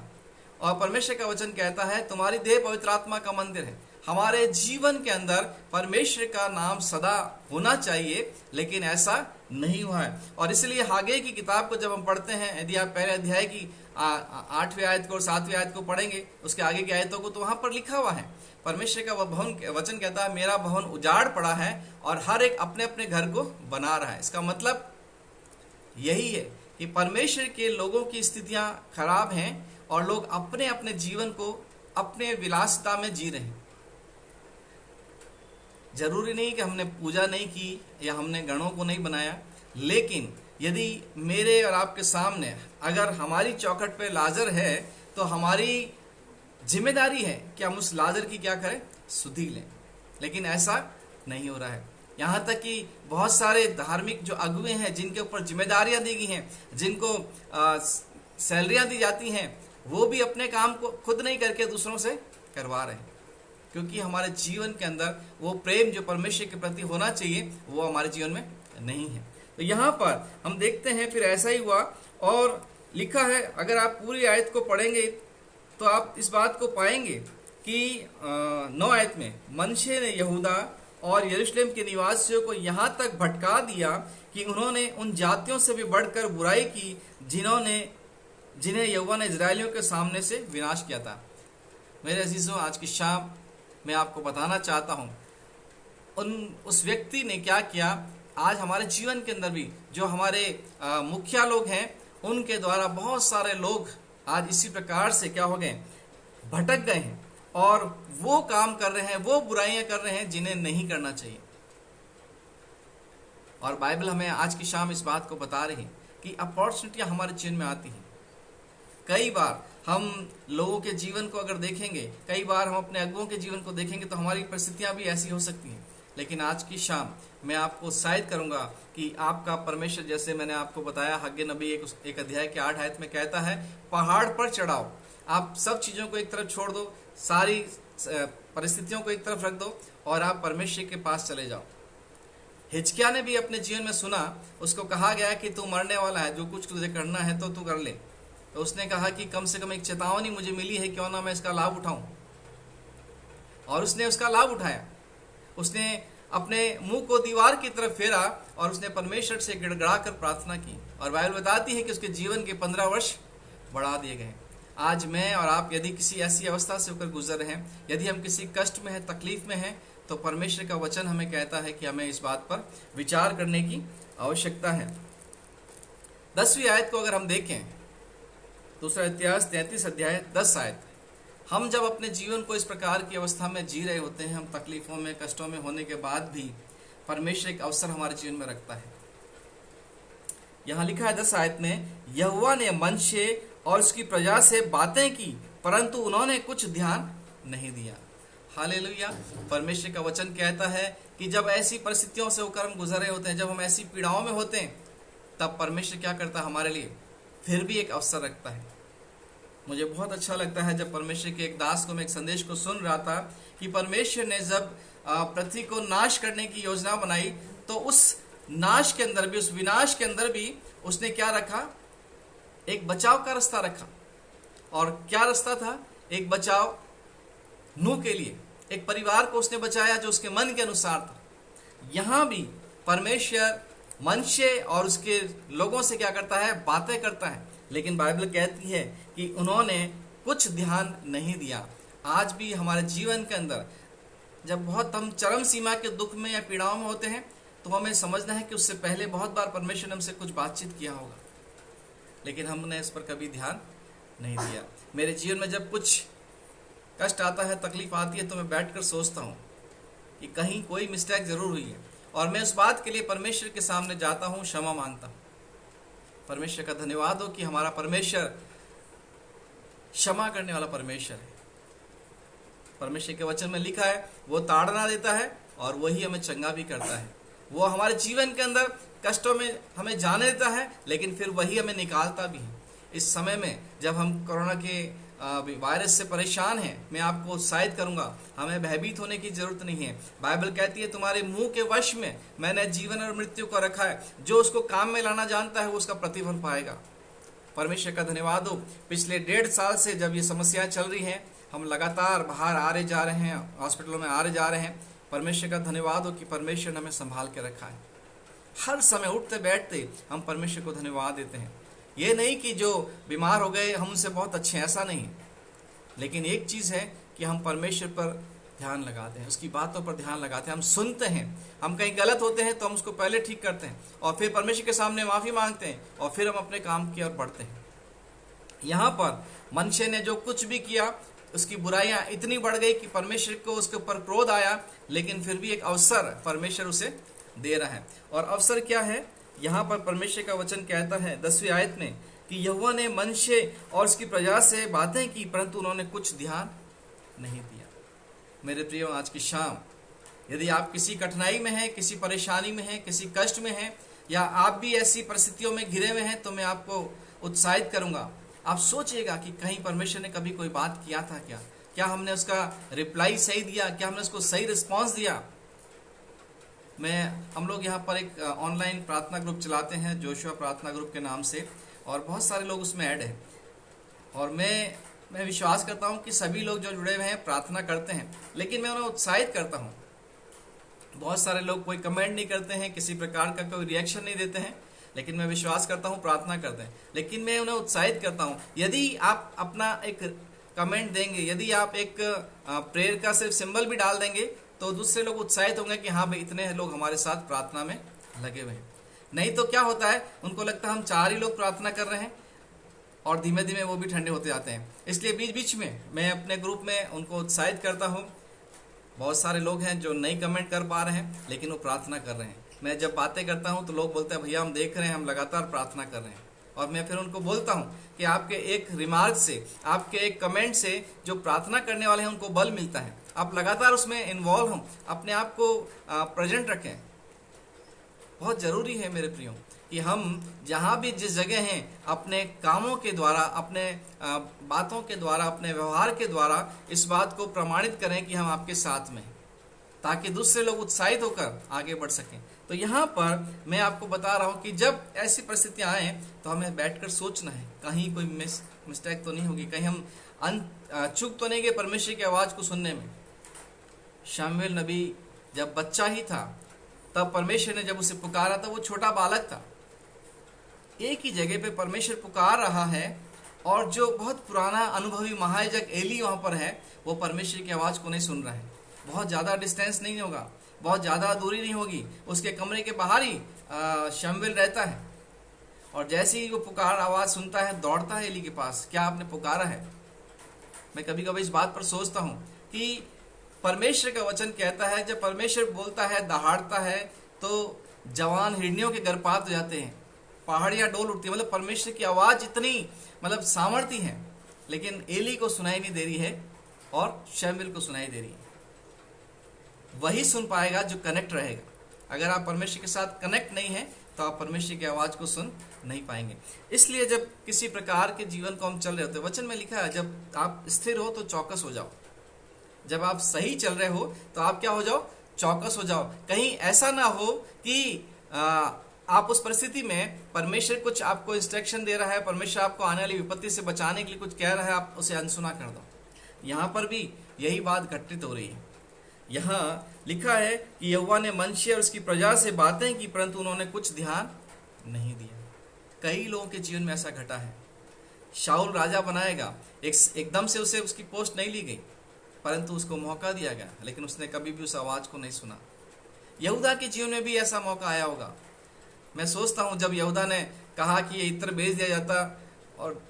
S1: और परमेश्वर का वचन कहता है, तुम्हारी देह पवित्र आत्मा का मंदिर है। हमारे जीवन के अंदर परमेश्वर का नाम सदा होना चाहिए, लेकिन ऐसा नहीं हुआ है। और इसलिए हागे की किताब को जब हम पढ़ते हैं, यदि आप पहले अध्याय की 8वीं आयत को और 7वीं आयत को पढ़ेंगे, उसके आगे की आयतों को, तो वहां पर लिखा हुआ है, परमेश्वर का वचन कहता है, मेरा भवन उजाड़ पड़ा है और हर एक अपने अपने घर को बना रहा है। इसका मतलब यही है कि परमेश्वर के लोगों की स्थितियां खराब हैं और लोग अपने अपने जीवन को अपने विलासिता में जी रहे हैं। जरूरी नहीं कि हमने पूजा नहीं की या हमने गणों को नहीं बनाया, लेकिन यदि मेरे और आपके सामने अगर हमारी चौखट पे लाजर है, तो हमारी जिम्मेदारी है कि हम उस लाजर की क्या करें? सुधि लें। लेकिन ऐसा नहीं हो रहा है। यहाँ तक कि बहुत सारे धार्मिक जो अगुवे हैं, जिनके ऊपर जिम्मेदारियां दी गई हैं, जिनको सैलरियां दी जाती हैं, वो भी अपने काम को खुद नहीं करके दूसरों से करवा रहे हैं, क्योंकि हमारे जीवन के अंदर वो प्रेम जो परमेश्वर के प्रति होना चाहिए, वो हमारे जीवन में नहीं है। तो यहाँ पर हम देखते हैं, फिर ऐसा ही हुआ। और लिखा है, अगर आप पूरी आयत को पढ़ेंगे तो आप इस बात को पाएंगे कि 9 आयत में, मनुष्य ने यहूदा और यरूशलेम के निवासियों को यहाँ तक भटका दिया कि उन्होंने उन जातियों से भी बढ़कर बुराई की जिन्हें यहोवा ने इजरायलियों के सामने से विनाश किया था। मेरे अजीजों, आज की शाम मैं आपको बताना चाहता हूँ, उस व्यक्ति ने क्या किया। आज हमारे जीवन के अंदर भी जो हमारे मुखिया लोग हैं, उनके द्वारा बहुत सारे लोग आज इसी प्रकार से क्या हो गए? भटक गए हैं, और वो काम कर रहे हैं, वो बुराइयां कर रहे हैं जिन्हें नहीं करना चाहिए। और बाइबल हमें आज की शाम इस बात को बता रही है कि अपॉर्चुनिटियां हमारे जीवन में आती हैं। कई बार हम लोगों के जीवन को अगर देखेंगे, कई बार हम अपने अगुओं के जीवन को देखेंगे तो हमारी परिस्थितियां भी ऐसी हो सकती हैं। लेकिन आज की शाम मैं आपको उत्साहित करूंगा कि आपका परमेश्वर, जैसे मैंने आपको बताया, हग्गे नबी एक अध्याय के 8 आयत में कहता है, पहाड़ पर चढ़ाओ। आप सब चीजों को एक तरफ छोड़ दो, सारी परिस्थितियों को एक तरफ रख दो और आप परमेश्वर के पास चले जाओ। हिजकिय्याह ने भी अपने जीवन में सुना, उसको कहा गया कि तू मरने वाला है, जो कुछ तुझे करना है तो तू कर ले। तो उसने कहा कि कम से कम एक चेतावनी मुझे मिली है, क्यों ना मैं इसका लाभ उठाऊं। और उसने उसका लाभ उठाया। उसने अपने मुंह को दीवार की तरफ फेरा और उसने परमेश्वर से गिड़गिड़ा कर प्रार्थना की, और बाइबल बताती है कि उसके जीवन के 15 वर्ष बढ़ा दिए गए। आज मैं और आप यदि किसी ऐसी अवस्था से होकर गुजर रहे हैं, यदि हम किसी कष्ट में हैं, तकलीफ में हैं, तो परमेश्वर का वचन हमें कहता है कि हमें इस बात पर विचार करने की आवश्यकता है। 10वीं आयत को अगर हम देखें, दूसरा इतिहास 33 अध्याय 10 आयत, हम जब अपने जीवन को इस प्रकार की अवस्था में जी रहे होते हैं, हम तकलीफों में, कष्टों में होने के बाद भी परमेश्वर एक अवसर हमारे जीवन में रखता है। यहां लिखा है 10 आयत में, यहोवा ने मनशे और उसकी प्रजा से बातें की, परंतु उन्होंने कुछ ध्यान नहीं दिया। हालेलुया। परमेश्वर का वचन कहता है कि जब ऐसी परिस्थितियों से होकर हम गुजर रहे होते हैं, जब हम ऐसी पीड़ाओं में होते हैं, तब परमेश्वर क्या करता है हमारे लिए, फिर भी एक अवसर रखता है। मुझे बहुत अच्छा लगता है जब परमेश्वर के एक दास को मैं एक संदेश को सुन रहा था कि परमेश्वर ने जब पृथ्वी को नाश करने की योजना बनाई, तो उस नाश के अंदर भी, उस विनाश के अंदर भी उसने क्या रखा, एक बचाव का रास्ता रखा। और क्या रास्ता था? एक बचाव नूह के लिए, एक परिवार को उसने बचाया जो उसके मन के अनुसार था। यहां भी परमेश्वर मनुष्य और उसके लोगों से क्या करता है, बातें करता है, लेकिन बाइबल कहती है कि उन्होंने कुछ ध्यान नहीं दिया। आज भी हमारे जीवन के अंदर जब बहुत हम चरम सीमा के दुख में या पीड़ाओं में होते हैं, तो हमें समझना है कि उससे पहले बहुत बार परमेश्वर ने हमसे कुछ बातचीत किया होगा, लेकिन हमने इस पर कभी ध्यान नहीं दिया। मेरे जीवन में जब कुछ कष्ट आता है, तकलीफ आती है, तो मैं बैठकर सोचता हूँ कि कहीं कोई मिस्टेक जरूर हुई है, और मैं उस बात के लिए परमेश्वर के सामने जाता हूँ, क्षमा मांगता हूँ। परमेश्वर का धन्यवाद हो कि हमारा परमेश्वर क्षमा करने वाला परमेश्वर है। परमेश्वर के वचन में लिखा है, वो ताड़ना देता है और वही हमें चंगा भी करता है। वो हमारे जीवन के अंदर कष्टों में हमें जाने देता है, लेकिन फिर वही हमें निकालता भी है। इस समय में जब हम कोरोना के वायरस से परेशान हैं, मैं आपको उत्साहित करूंगा, हमें भयभीत होने की जरूरत नहीं है। बाइबल कहती है, तुम्हारे मुंह के वश में मैंने जीवन और मृत्यु को रखा है, जो उसको काम में लाना जानता है वो उसका प्रतिफल पाएगा। परमेश्वर का धन्यवाद हो। पिछले 1.5 साल से जब ये समस्याएं चल रही हैं, हम लगातार बाहर आ रहे जा रहे हैं, हॉस्पिटलों में आ रहे जा रहे हैं। परमेश्वर का धन्यवाद हो कि परमेश्वर ने हमें संभाल के रखा है। हर समय उठते बैठते हम परमेश्वर को धन्यवाद देते हैं। ये नहीं कि जो बीमार हो गए हम उनसे बहुत अच्छे हैं, ऐसा नहीं, लेकिन एक चीज़ है कि हम परमेश्वर पर ध्यान लगाते हैं, उसकी बातों पर ध्यान लगाते हैं, हम सुनते हैं। हम कहीं गलत होते हैं तो हम उसको पहले ठीक करते हैं और फिर परमेश्वर के सामने माफ़ी मांगते हैं और फिर हम अपने काम की ओर बढ़ते हैं। यहाँ पर मनुष्य ने जो कुछ भी किया, उसकी बुराइयां इतनी बढ़ गई कि परमेश्वर को उसके ऊपर क्रोध आया, लेकिन फिर भी एक अवसर परमेश्वर उसे दे रहा है। और अवसर क्या है? यहाँ पर परमेश्वर का वचन कहता है 10वीं आयत में कि यहोवा ने मनुष्य और उसकी प्रजा से बातें की, परंतु उन्होंने कुछ ध्यान नहीं दिया। मेरे प्रियो, आज की शाम यदि आप किसी कठिनाई में हैं, किसी परेशानी में हैं, किसी कष्ट में हैं, या आप भी ऐसी परिस्थितियों में घिरे हुए हैं, तो मैं आपको उत्साहित करूंगा, आप सोचिएगा कि कहीं परमेश्वर ने कभी कोई बात किया था क्या हमने उसका रिप्लाई सही दिया, क्या हमने उसको सही रिस्पॉन्स दिया। हम लोग यहाँ पर एक ऑनलाइन प्रार्थना ग्रुप चलाते हैं, जोशुआ प्रार्थना ग्रुप के नाम से, और बहुत सारे लोग उसमें ऐड हैं। और मैं विश्वास करता हूँ कि सभी लोग जो जुड़े हुए हैं प्रार्थना करते हैं, लेकिन मैं उन्हें उत्साहित करता हूँ। बहुत सारे लोग कोई कमेंट नहीं करते हैं, किसी प्रकार का कोई रिएक्शन नहीं देते हैं, लेकिन मैं विश्वास करता हूँ प्रार्थना करते हैं। लेकिन मैं उन्हें उत्साहित करता हूँ, यदि आप अपना एक कमेंट देंगे, यदि आप एक प्रेयर का सिर्फ सिंबल भी डाल देंगे, तो दूसरे लोग उत्साहित होंगे कि हाँ भाई, इतने लोग हमारे साथ प्रार्थना में लगे हुए हैं। नहीं तो क्या होता है, उनको लगता है हम 4 ही लोग प्रार्थना कर रहे हैं, और धीमे धीमे वो भी ठंडे होते जाते हैं। इसलिए बीच बीच में मैं अपने ग्रुप में उनको उत्साहित करता हूँ। बहुत सारे लोग हैं जो नहीं कमेंट कर पा रहे हैं, लेकिन वो प्रार्थना कर रहे हैं। मैं जब बातें करता हूं तो लोग बोलते हैं भैया हम देख रहे हैं, हम लगातार प्रार्थना कर रहे हैं। और मैं फिर उनको बोलता हूं कि आपके एक रिमार्क से, आपके एक कमेंट से जो प्रार्थना करने वाले हैं उनको बल मिलता है। आप लगातार उसमें इन्वॉल्व हों, अपने आप को प्रेजेंट रखें। बहुत जरूरी है मेरे प्रियो कि हम जहाँ भी जिस जगह हैं अपने कामों के द्वारा, अपने बातों के द्वारा, अपने व्यवहार के द्वारा इस बात को प्रमाणित करें कि हम आपके साथ में, ताकि दूसरे लोग उत्साहित होकर आगे बढ़ सकें। तो यहाँ पर मैं आपको बता रहा हूँ कि जब ऐसी परिस्थितियाँ आए तो हमें बैठकर सोचना है कहीं कोई मिस्टेक तो नहीं होगी, कहीं हम चूक तो नहीं गए परमेश्वर की आवाज़ को सुनने में। शमूएल नबी जब बच्चा ही था तब परमेश्वर ने जब उसे पुकारा था, वो छोटा बालक था। एक ही जगह पे परमेश्वर पुकार रहा है और जो बहुत पुराना अनुभवी महायाजक एली वहाँ पर है, वो परमेश्वर की आवाज़ को नहीं सुन रहा है। बहुत ज़्यादा डिस्टेंस नहीं होगा, बहुत ज़्यादा दूरी नहीं होगी, उसके कमरे के बाहर ही शमूएल रहता है। और जैसे ही वो पुकार आवाज़ सुनता है दौड़ता है एली के पास, क्या आपने पुकारा है? मैं कभी कभी इस बात पर सोचता हूँ कि परमेश्वर का वचन कहता है जब परमेश्वर बोलता है, दहाड़ता है, तो जवान हिरनियों के गर्भपात हो जाते हैं, पहाड़ियाँ डोल उठती है। मतलब परमेश्वर की आवाज़ इतनी सामर्थ्य है, लेकिन एली को सुनाई नहीं दे रही है और शमूएल को सुनाई दे रही है। वही सुन पाएगा जो कनेक्ट रहेगा। अगर आप परमेश्वर के साथ कनेक्ट नहीं है तो आप परमेश्वर की आवाज़ को सुन नहीं पाएंगे। इसलिए जब किसी प्रकार के जीवन को हम चल रहे होते हैं, वचन में लिखा है जब आप स्थिर हो तो चौकस हो जाओ। जब आप सही चल रहे हो तो आप क्या हो जाओ? चौकस हो जाओ। कहीं ऐसा ना हो कि आप उस परिस्थिति में परमेश्वर कुछ आपको इंस्ट्रक्शन दे रहा है, परमेश्वर आपको आने वाली विपत्ति से बचाने के लिए कुछ कह रहा है, आप उसे अनसुना कर दो। यहाँ पर भी यही बात घटित हो रही है। यहाँ लिखा है कि यहोवा ने मनुष्य और उसकी प्रजा से बातें की, परंतु उन्होंने कुछ ध्यान नहीं दिया। कई लोगों के जीवन में ऐसा घटा है। शाऊल राजा बनाएगा, एकदम से उसे उसकी पोस्ट नहीं ली गई, परंतु उसको मौका दिया गया, लेकिन उसने कभी भी उस आवाज़ को नहीं सुना। यहूदा के जीवन में भी ऐसा मौका आया होगा। मैं सोचता हूँ जब यहूदा ने कहा कि ये इत्र बेच दिया जाता और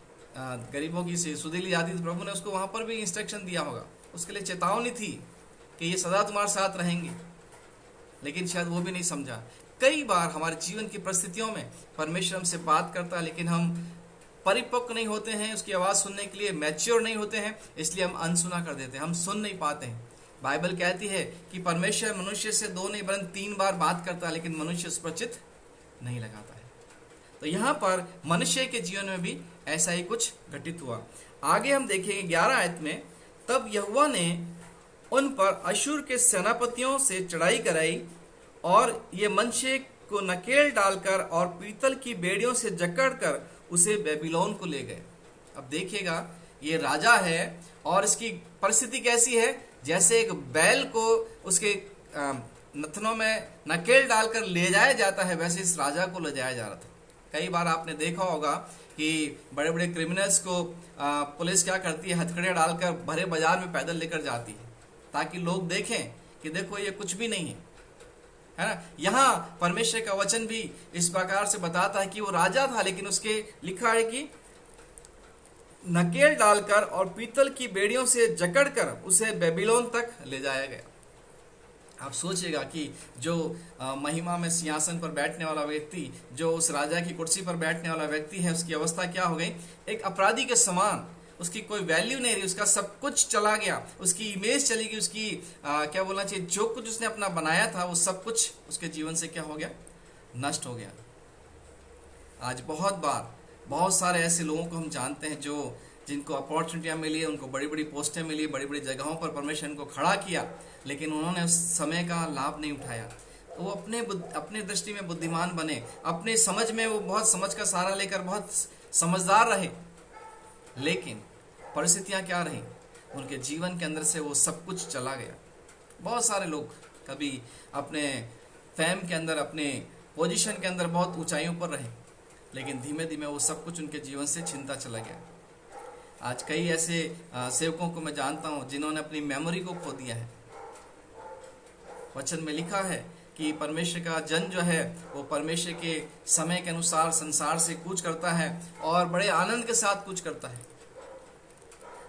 S1: गरीबों की सुधि ली जाती, तो प्रभु ने उसको वहाँ पर भी इंस्ट्रक्शन दिया होगा, उसके लिए चेतावनी थी कि ये सदा तुम्हारे साथ रहेंगे, लेकिन शायद वो भी नहीं समझा। कई बार हमारे जीवन की परिस्थितियों में परमेश्वर हमसे बात करता है, लेकिन हम परिपक्व नहीं होते हैं, उसकी आवाज़ सुनने के लिए मैच्योर नहीं होते हैं, इसलिए हम अनसुना कर देते हैं, हम सुन नहीं पाते हैं। बाइबल कहती है कि परमेश्वर मनुष्य से 2 नहीं वरन 3 बार बात करता है, लेकिन मनुष्य उस पर चित्त नहीं लगाता है। तो यहाँ पर मनुष्य के जीवन में भी ऐसा ही कुछ घटित हुआ। आगे हम देखेंगे 11 आयत में, तब यहोवा ने उन पर अशूर के सेनापतियों से चढ़ाई कराई और ये मनुष्य को नकेल डालकर और पीतल की बेड़ियों से जकड़कर उसे बेबीलोन को ले गए। अब देखिएगा, ये राजा है और इसकी परिस्थिति कैसी है? जैसे एक बैल को उसके नथनों में नकेल डालकर ले जाया जाता है, वैसे इस राजा को ले जाया जा रहा था। कई बार आपने देखा होगा कि बड़े बड़े क्रिमिनल्स को पुलिस क्या करती है, हथकड़ियाँ डालकर भरे बाजार में पैदल लेकर जाती है, ताकि लोग देखें कि देखो ये कुछ भी नहीं है ना। यहाँ परमेश्वर का वचन भी इस प्रकार से बताता है कि वो राजा था, लेकिन उसके लिखा है कि नकेल डालकर और पीतल की बेड़ियों से जकड़कर उसे बेबीलोन तक ले जाया गया। आप सोचिएगा कि जो महिमा में सिंहासन पर बैठने वाला व्यक्ति, जो उस राजा की कुर्सी पर बैठने वाला व्यक्ति है, उसकी अवस्था क्या हो गई? एक अपराधी के समान, उसकी कोई वैल्यू नहीं रही, उसका सब कुछ चला गया, उसकी इमेज चली गई, उसकी क्या बोलना चाहिए, जो कुछ उसने अपना बनाया था वो सब कुछ उसके जीवन से क्या हो गया? नष्ट हो गया। आज बहुत बार बहुत सारे ऐसे लोगों को हम जानते हैं जो जिनको अपॉर्चुनिटियाँ मिली, उनको बड़ी बड़ी पोस्टें मिली, बड़ी बड़ी जगहों पर परमेश्वर उनको खड़ा किया, लेकिन उन्होंने उस समय का लाभ नहीं उठाया। तो वो अपने दृष्टि में बुद्धिमान बने, अपने समझ में वो बहुत समझ का सहारा लेकर बहुत समझदार रहे, लेकिन परिस्थितियाँ क्या रही? उनके जीवन के अंदर से वो सब कुछ चला गया। बहुत सारे लोग कभी अपने फैम के अंदर, अपने पोजीशन के अंदर बहुत ऊंचाइयों पर रहे, लेकिन धीमे धीमे वो सब कुछ उनके जीवन से छिनता चला गया। आज कई ऐसे सेवकों को मैं जानता हूँ जिन्होंने अपनी मेमोरी को खो दिया है। वचन में लिखा है कि परमेश्वर का जन जो है वो परमेश्वर के समय के अनुसार संसार से कूच करता है और बड़े आनंद के साथ कूच करता है।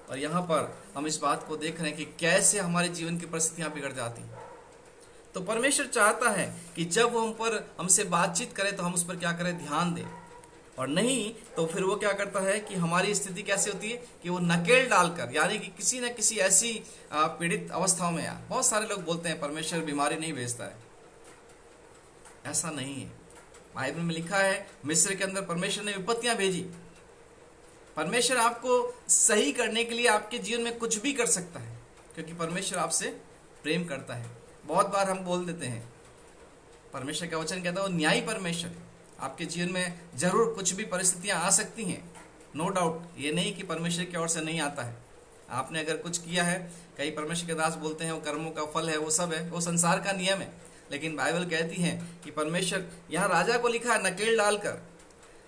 S1: और यहाँ पर हम इस बात को देख रहे हैं कि कैसे हमारे जीवन की परिस्थितियाँ बिगड़ जाती हैं। तो परमेश्वर चाहता है कि जब वो हमसे बातचीत करे तो हम उस पर क्या करें, ध्यान दें, और नहीं तो फिर वो क्या करता है कि हमारी स्थिति कैसे होती है कि वो नकेल डालकर, यानी कि किसी न किसी ऐसी पीड़ित अवस्थाओं में बहुत सारे लोग बोलते हैं परमेश्वर बीमारी नहीं भेजता है। ऐसा नहीं है। बाइबल में लिखा है मिस्र के अंदर परमेश्वर ने विपत्तियां भेजी। परमेश्वर आपको सही करने के लिए आपके जीवन में कुछ भी कर सकता है, क्योंकि परमेश्वर आपसे प्रेम करता है। बहुत बार हम बोल देते हैं, परमेश्वर का वचन कहता है वो न्यायी परमेश्वर है। आपके जीवन में जरूर कुछ भी परिस्थितियां आ सकती हैं, नो डाउट। ये नहीं कि परमेश्वर की ओर से नहीं आता है। आपने अगर कुछ किया है, कई परमेश्वर के दास बोलते हैं वो कर्मों का फल है, वो सब है, वो संसार का नियम है। लेकिन बाइबल कहती है कि परमेश्वर, यहाँ राजा को लिखा है नकेल डालकर,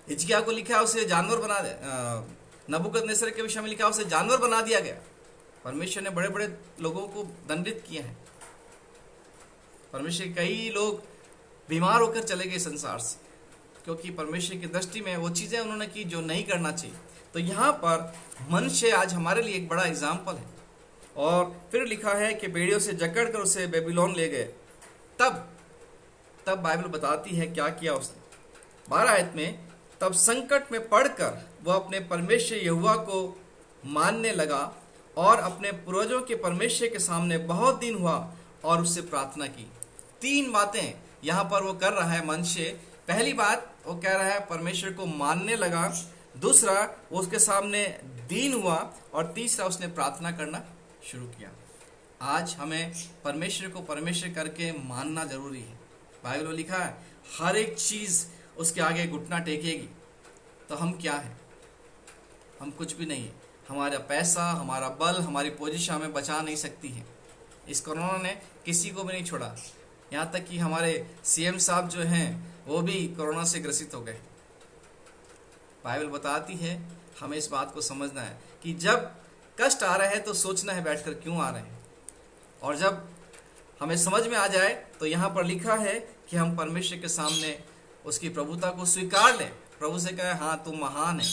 S1: हिजकिय्याह को लिखा है उसे जानवर बना दे, नबूकदनेस्सर के विषय में लिखा है उसे जानवर बना दिया गया। परमेश्वर ने बड़े बड़े लोगों को दंडित किया है। परमेश्वर कई लोग बीमार होकर चले गए संसार से, क्योंकि परमेश्वर की दृष्टि में वो चीजें उन्होंने की जो नहीं करना चाहिए। तो यहाँ पर मनुष्य आज हमारे लिए एक बड़ा एग्जाम्पल है। और फिर लिखा है कि बेड़ियों से जकड़कर उसे बेबीलोन ले गए। तब बाइबल बताती है क्या किया उसने। 12 आयत में, तब संकट में पड़कर वह अपने परमेश्वर यहोवा को मानने लगा और अपने पूर्वजों के परमेश्वर के सामने बहुत दिन हुआ और उससे प्रार्थना की। 3 बातें यहाँ पर वो कर रहा है मनुष्य। पहली बात वो कह रहा है परमेश्वर को मानने लगा, दूसरा वो उसके सामने दीन हुआ, और तीसरा उसने प्रार्थना करना शुरू किया। आज हमें परमेश्वर को परमेश्वर करके मानना जरूरी है। बाइबल में लिखा है हर एक चीज उसके आगे घुटना टेकेगी। तो हम क्या है? हम कुछ भी नहीं है। हमारा पैसा, हमारा बल, हमारी पोजीशन हमें बचा नहीं सकती है। इस कोरोना ने किसी को भी नहीं छोड़ा। यहाँ तक कि हमारे सीएम साहब जो हैं वो भी कोरोना से ग्रसित हो गए। बाइबल बताती है हमें इस बात को समझना है कि जब कष्ट आ रहे हैं तो सोचना है बैठकर क्यों आ रहे हैं, और जब हमें समझ में आ जाए तो यहाँ पर लिखा है कि हम परमेश्वर के सामने उसकी प्रभुता को स्वीकार लें। प्रभु से कहे हाँ तुम महान है।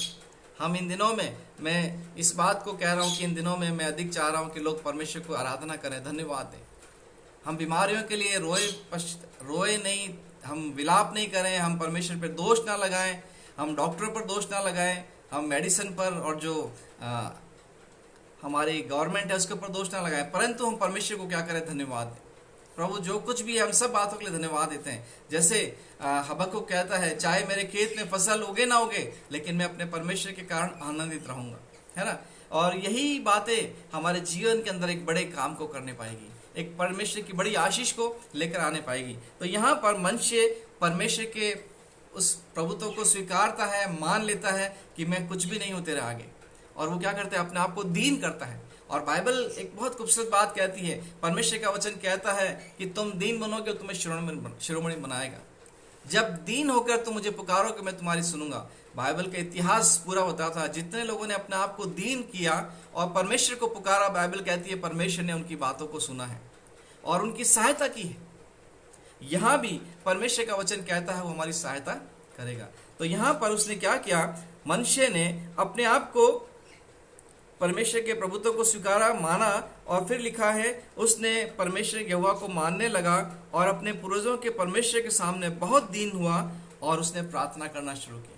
S1: हम इन दिनों में, मैं इस बात को कह रहा हूँ कि इन दिनों में मैं अधिक चाह रहा हूँ कि लोग परमेश्वर को आराधना करें, धन्यवाद दें। हम बीमारियों के लिए रोए नहीं, हम विलाप नहीं करें, हम परमेश्वर पर दोष ना लगाएं, हम डॉक्टरों पर दोष ना लगाएं, हम मेडिसिन पर और जो हमारी गवर्नमेंट है उसके ऊपर दोष ना लगाएं, परंतु हम परमेश्वर को क्या करें, धन्यवाद दें। प्रभु जो कुछ भी है हम सब बातों के लिए धन्यवाद देते हैं। जैसे हबक्कुक कहता है चाहे मेरे खेत में फसल उगे ना उगे, लेकिन मैं अपने परमेश्वर के कारण आनंदित रहूंगा, है ना। और यही बातें हमारे जीवन के अंदर एक बड़े काम को करने पाएगी, एक परमेश्वर की बड़ी आशीष को लेकर आने पाएगी। तो यहाँ पर मनुष्य परमेश्वर के उस प्रभुत्व को स्वीकारता है, मान लेता है कि मैं कुछ भी नहीं हूं तेरे आगे, और वो क्या करता है, अपने आप को दीन करता है। और बाइबल एक बहुत खूबसूरत बात कहती है, परमेश्वर का वचन कहता है कि तुम दीन बनोगे तुम्हें शिरोमणि बनाएगा। जब दीन होकर तुम मुझे पुकारोगे मैं तुम्हारी सुनूंगा। बाइबल का इतिहास पूरा बताता है जितने लोगों ने अपने आप को दीन किया और परमेश्वर को पुकारा, बाइबल कहती है परमेश्वर ने उनकी बातों को सुना है और उनकी सहायता की है। यहाँ भी परमेश्वर का वचन कहता है वो हमारी सहायता करेगा। तो यहाँ पर उसने क्या किया, मनुष्य ने अपने आप को परमेश्वर के प्रभुत्व को स्वीकारा, माना, और फिर लिखा है उसने परमेश्वर यहोवा को मानने लगा और अपने पूर्वजों के परमेश्वर के सामने बहुत दीन हुआ और उसने प्रार्थना करना शुरू किया।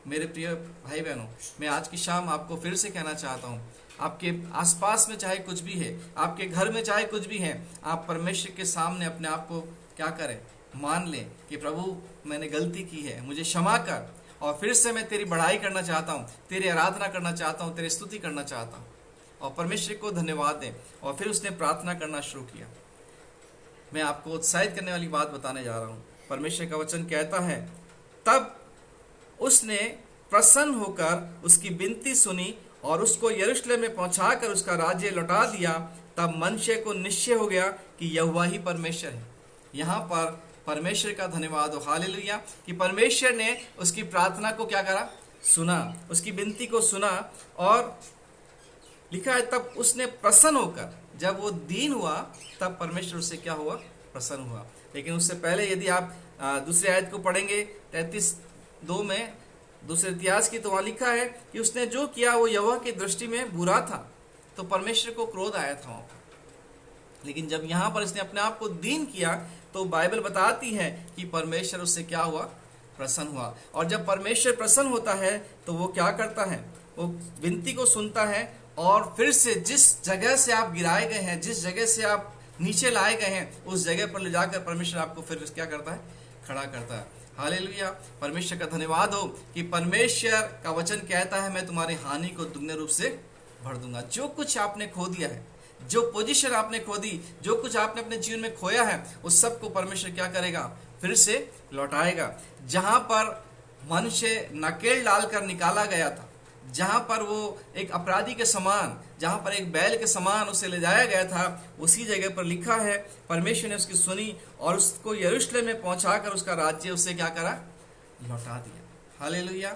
S1: मेरे प्रिय भाई बहनों, मैं आज की शाम आपको फिर से कहना चाहता हूँ, आपके आसपास में चाहे कुछ भी है, आपके घर में चाहे कुछ भी है, आप परमेश्वर के सामने अपने आप को क्या करें, मान लें कि प्रभु मैंने गलती की है, मुझे क्षमा कर, और फिर से मैं तेरी बढ़ाई करना चाहता हूँ, तेरी आराधना करना चाहता हूँ, तेरी स्तुति करना चाहता हूँ, और परमेश्वर को धन्यवाद दें। और फिर उसने प्रार्थना करना शुरू किया। मैं आपको उत्साहित करने वाली बात बताने जा रहा हूँ। परमेश्वर का वचन कहता है तब उसने प्रसन्न होकर उसकी विनती सुनी और उसको यरूशलेम में पहुंचाकर उसका राज्य लौटा दिया। तब मनुष्य को निश्चय हो गया कि यहोवा ही परमेश्वर है। यहाँ पर परमेश्वर का धन्यवाद हो, हालेलुया, कि परमेश्वर ने उसकी प्रार्थना को क्या करा, सुना, उसकी विनती को सुना। और लिखा है तब उसने प्रसन्न होकर, जब वो दीन हुआ तब परमेश्वर उससे क्या हुआ, प्रसन्न हुआ। लेकिन उससे पहले यदि आप दूसरी आयत को पढ़ेंगे 33:2 में दूसरे इतिहास की, तो वहां लिखा है कि उसने जो किया वो यहोवा की दृष्टि में बुरा था, तो परमेश्वर को क्रोध आया था वहां पर। लेकिन जब यहाँ पर इसने अपने आप को दीन किया तो बाइबल बताती है कि परमेश्वर उससे क्या हुआ, प्रसन्न हुआ। और जब परमेश्वर प्रसन्न होता है तो वो क्या करता है, वो विनती को सुनता है और फिर से जिस जगह से आप गिराए गए हैं, जिस जगह से आप नीचे लाए गए हैं, उस जगह पर ले जाकर परमेश्वर आपको फिर क्या करता है, खड़ा करता है। हालेलुया, परमेश्वर का धन्यवाद हो कि परमेश्वर का वचन कहता है मैं तुम्हारी हानि को दुगने रूप से भर दूंगा। जो कुछ आपने खो दिया है, जो पोजीशन आपने खो दी, जो कुछ आपने अपने जीवन में खोया है, उस सब को परमेश्वर क्या करेगा, फिर से लौटाएगा। जहां पर मनुष्य नकेल डालकर निकाला गया था, जहां पर वो एक अपराधी के समान, जहां पर एक बैल के समान उसे ले जाया गया था, उसी जगह पर लिखा है परमेश्वर ने उसकी सुनी और उसको यरूशलेम में पहुंचाकर उसका राज्य उससे क्या करा, लौटा दिया। हालेलुया।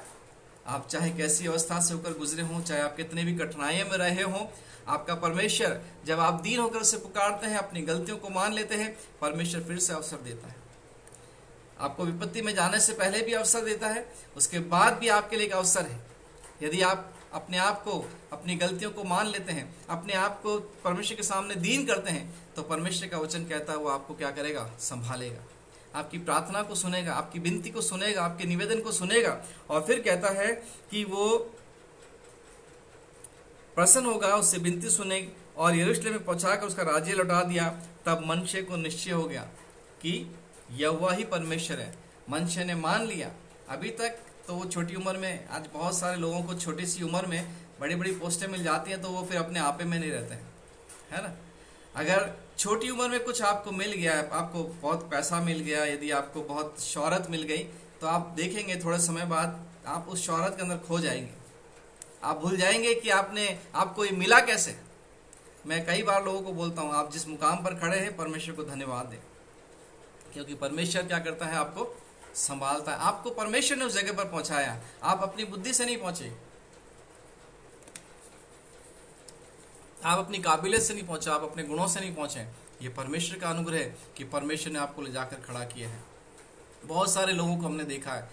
S1: आप चाहे कैसी अवस्था से होकर गुजरे हों, चाहे आप कितने भी कठिनाइयों में रहे हों, आपका परमेश्वर जब आप दीन होकर उसे पुकारते हैं, अपनी गलतियों को मान लेते हैं, परमेश्वर फिर से अवसर देता है। आपको विपत्ति में जाने से पहले भी अवसर देता है, उसके बाद भी आपके लिए एक अवसर है। यदि आप अपने आप को, अपनी गलतियों को मान लेते हैं, अपने आप को परमेश्वर के सामने दीन करते हैं, तो परमेश्वर का वचन कहता है वो आपको क्या करेगा, संभालेगा, आपकी प्रार्थना को सुनेगा, आपकी विनती को सुनेगा, आपके निवेदन को सुनेगा। और फिर कहता है कि वो प्रसन्न होगा, उससे विनती सुने और यरूशलेम में पहुंचाकर उसका राज्य लौटा दिया। तब मनुष्य को निश्चय हो गया कि यहोवा ही परमेश्वर है। मनुष्य ने मान लिया। अभी तक तो वो छोटी उम्र में, आज बहुत सारे लोगों को छोटी सी उम्र में बड़ी बड़ी पोस्टें मिल जाती हैं तो वो फिर अपने आपे में नहीं रहते हैं, है ना। अगर छोटी उम्र में कुछ आपको मिल गया, आपको बहुत पैसा मिल गया, यदि आपको बहुत शोहरत मिल गई, तो आप देखेंगे थोड़े समय बाद आप उस शोहरत के अंदर खो जाएंगे। आप भूल जाएंगे कि आपको ये मिला कैसे। मैं कई बार लोगों को बोलता हूँ, आप जिस मुकाम पर खड़े हैं परमेश्वर को धन्यवाद दें, क्योंकि परमेश्वर क्या करता है, आपको संभालता है। आपको परमेश्वर ने उस जगह पर पहुंचाया, आप अपनी बुद्धि से नहीं पहुंचे, आप अपनी काबिलियत से नहीं पहुंचे, आप अपने गुणों से नहीं पहुंचे। ये परमेश्वर का अनुग्रह है कि परमेश्वर ने आपको ले जाकर खड़ा किया है। बहुत सारे लोगों को हमने देखा है,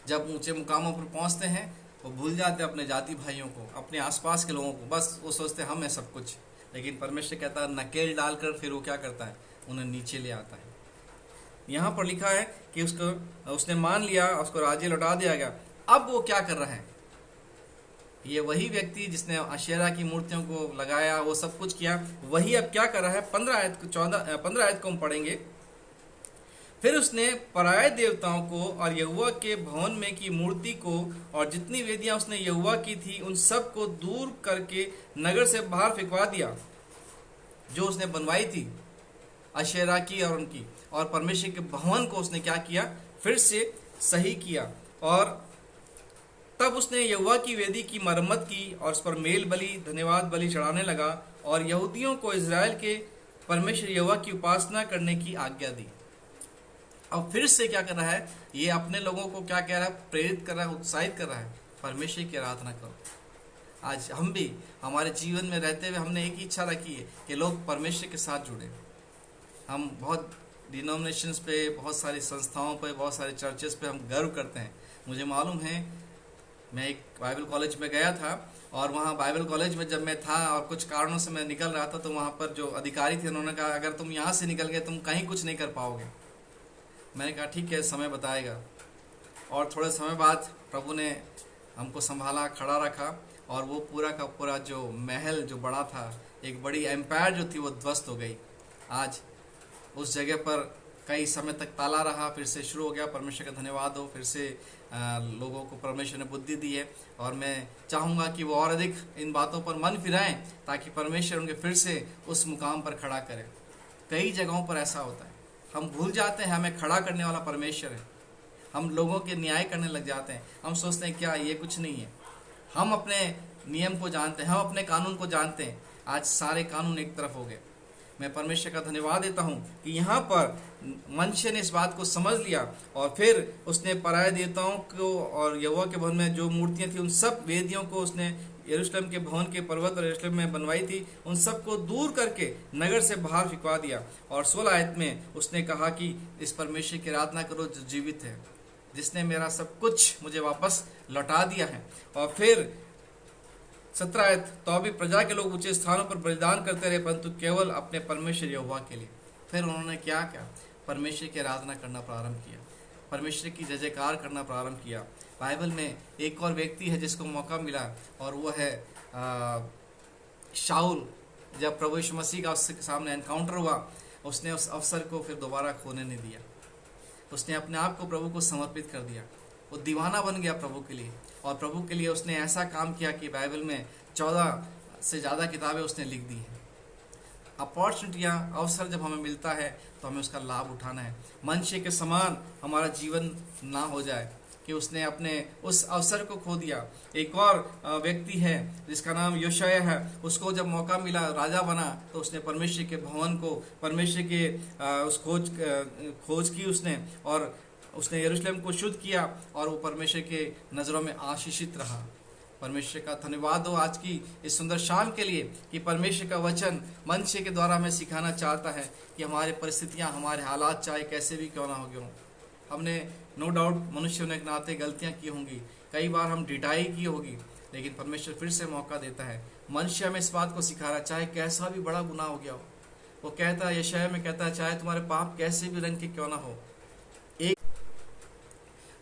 S1: जब ऊंचे मुकामों पर पहुंचते हैं वो भूल जाते हैं अपने जाति भाइयों को, अपने आसपास के लोगों को, बस वो सोचते हैं हम है सब कुछ। लेकिन परमेश्वर कहता है नकेल डालकर फिर वो क्या करता है, उन्हें नीचे ले आता है। यहाँ पर लिखा है कि उसने मान लिया, उसको राज्य लौटा दिया गया। अब वो क्या कर रहा है, ये वही व्यक्ति जिसने अशेरा की मूर्तियों को लगाया, वो सब कुछ किया, वही अब क्या कर रहा है। 15 आयत को हम पढ़ेंगे। फिर उसने पराये देवताओं को और यहोवा के भवन में की मूर्ति को और जितनी वेदियां उसने यहोवा की थी उन सब को दूर करके नगर से बाहर फेंकवा दिया, जो उसने बनवाई थी अशेरा की और उनकी। और परमेश्वर के भवन को उसने क्या किया, फिर से सही किया। और तब उसने यहोवा की वेदी की मरम्मत की और उस पर मेल बलि, धन्यवाद बलि चढ़ाने लगा और यहूदियों को इजराइल के परमेश्वर यहोवा की उपासना करने की आज्ञा दी। अब फिर से क्या कर रहा है, ये अपने लोगों को क्या कह रहा है, प्रेरित कर रहा है, उत्साहित कर रहा है, परमेश्वर की आराधना करो। आज हम भी हमारे जीवन में रहते हुए हमने एक ही इच्छा रखी है कि लोग परमेश्वर के साथ जुड़े। हम बहुत डिनोमिनेशंस पे, बहुत सारी संस्थाओं पे, बहुत सारे चर्चेस पे हम गर्व करते हैं। मुझे मालूम है, मैं एक बाइबल कॉलेज में गया था और वहाँ बाइबल कॉलेज में जब मैं था और कुछ कारणों से मैं निकल रहा था, तो वहाँ पर जो अधिकारी थे उन्होंने कहा अगर तुम यहाँ से निकल गए तुम कहीं कुछ नहीं कर पाओगे। मैंने कहा ठीक है, समय बताएगा। और थोड़े समय बाद प्रभु ने हमको संभाला, खड़ा रखा और वो पूरा का पूरा जो महल जो बड़ा था, एक बड़ी एम्पायर जो थी, वो ध्वस्त हो गई। आज उस जगह पर कई समय तक ताला रहा, फिर से शुरू हो गया। परमेश्वर का धन्यवाद हो, फिर से लोगों को परमेश्वर ने बुद्धि दी है। और मैं चाहूँगा कि वो और अधिक इन बातों पर मन फिराएं ताकि परमेश्वर उनके फिर से उस मुकाम पर खड़ा करें। कई जगहों पर ऐसा होता है, हम भूल जाते हैं हमें खड़ा करने वाला परमेश्वर है। हम लोगों के न्याय करने लग जाते हैं। हम सोचते हैं क्या ये कुछ नहीं है। हम अपने नियम को जानते हैं, हम अपने कानून को जानते हैं। आज सारे कानून एक तरफ हो गए। मैं परमेश्वर का धन्यवाद देता हूँ कि यहाँ पर मनुष्य ने इस बात को समझ लिया और फिर उसने पराये देवताओं को और यहोवा के भवन में जो मूर्तियाँ थी उन सब वेदियों को उसने यरूशलेम के भवन के पर्वत और यरूशलेम में बनवाई थी, उन सबको दूर करके नगर से बाहर फिकवा दिया। और 16 आयत में उसने कहा कि इस परमेश्वर की आराधना करो जो जीवित है, जिसने मेरा सब कुछ मुझे वापस लौटा दिया है। और फिर 17 आयत, तो अभी प्रजा के लोग ऊंचे स्थानों पर बलिदान करते रहे, परंतु केवल अपने परमेश्वर यहोवा के लिए। फिर उन्होंने क्या किया? परमेश्वर की आराधना करना प्रारंभ किया, परमेश्वर की जय जयकार करना प्रारंभ किया। बाइबल में एक और व्यक्ति है जिसको मौका मिला, और वो है शाऊल। जब प्रभु यीशु मसीह का उसके सामने एनकाउंटर हुआ, उसने उस अवसर को फिर दोबारा खोने नहीं दिया। उसने अपने आप को प्रभु को समर्पित कर दिया, वो दीवाना बन गया प्रभु के लिए, और प्रभु के लिए उसने ऐसा काम किया कि बाइबल में 14 से ज़्यादा किताबें उसने लिख दी हैं। अपॉर्चुनिटियाँ, अवसर जब हमें मिलता है तो हमें उसका लाभ उठाना है। मनुष्य के समान हमारा जीवन ना हो जाए कि उसने अपने उस अवसर को खो दिया। एक और व्यक्ति है जिसका नाम योशिय्याह है, उसको जब मौका मिला राजा बना, तो उसने परमेश्वर के भवन को, परमेश्वर के उस खोज की उसने, और उसने यरूशलेम को शुद्ध किया, और वो परमेश्वर के नज़रों में आशीषित रहा। परमेश्वर का धन्यवाद हो आज की इस सुंदर शाम के लिए कि परमेश्वर का वचन मनुष्य के द्वारा हमें सिखाना चाहता है कि हमारे परिस्थितियां, हमारे हालात चाहे कैसे भी क्यों ना हो गए हों, हमने नो डाउट मनुष्य होने के नाते गलतियां की होंगी, कई बार हम ढिठाई की होगी, लेकिन परमेश्वर फिर से मौका देता है। मनुष्य हमें इस बात को सिखा रहा है, चाहे कैसा भी बड़ा गुनाह हो गया हो। वो कहता है, यशायाह में कहता है, चाहे तुम्हारे पाप कैसे भी रंग के क्यों ना हो, एक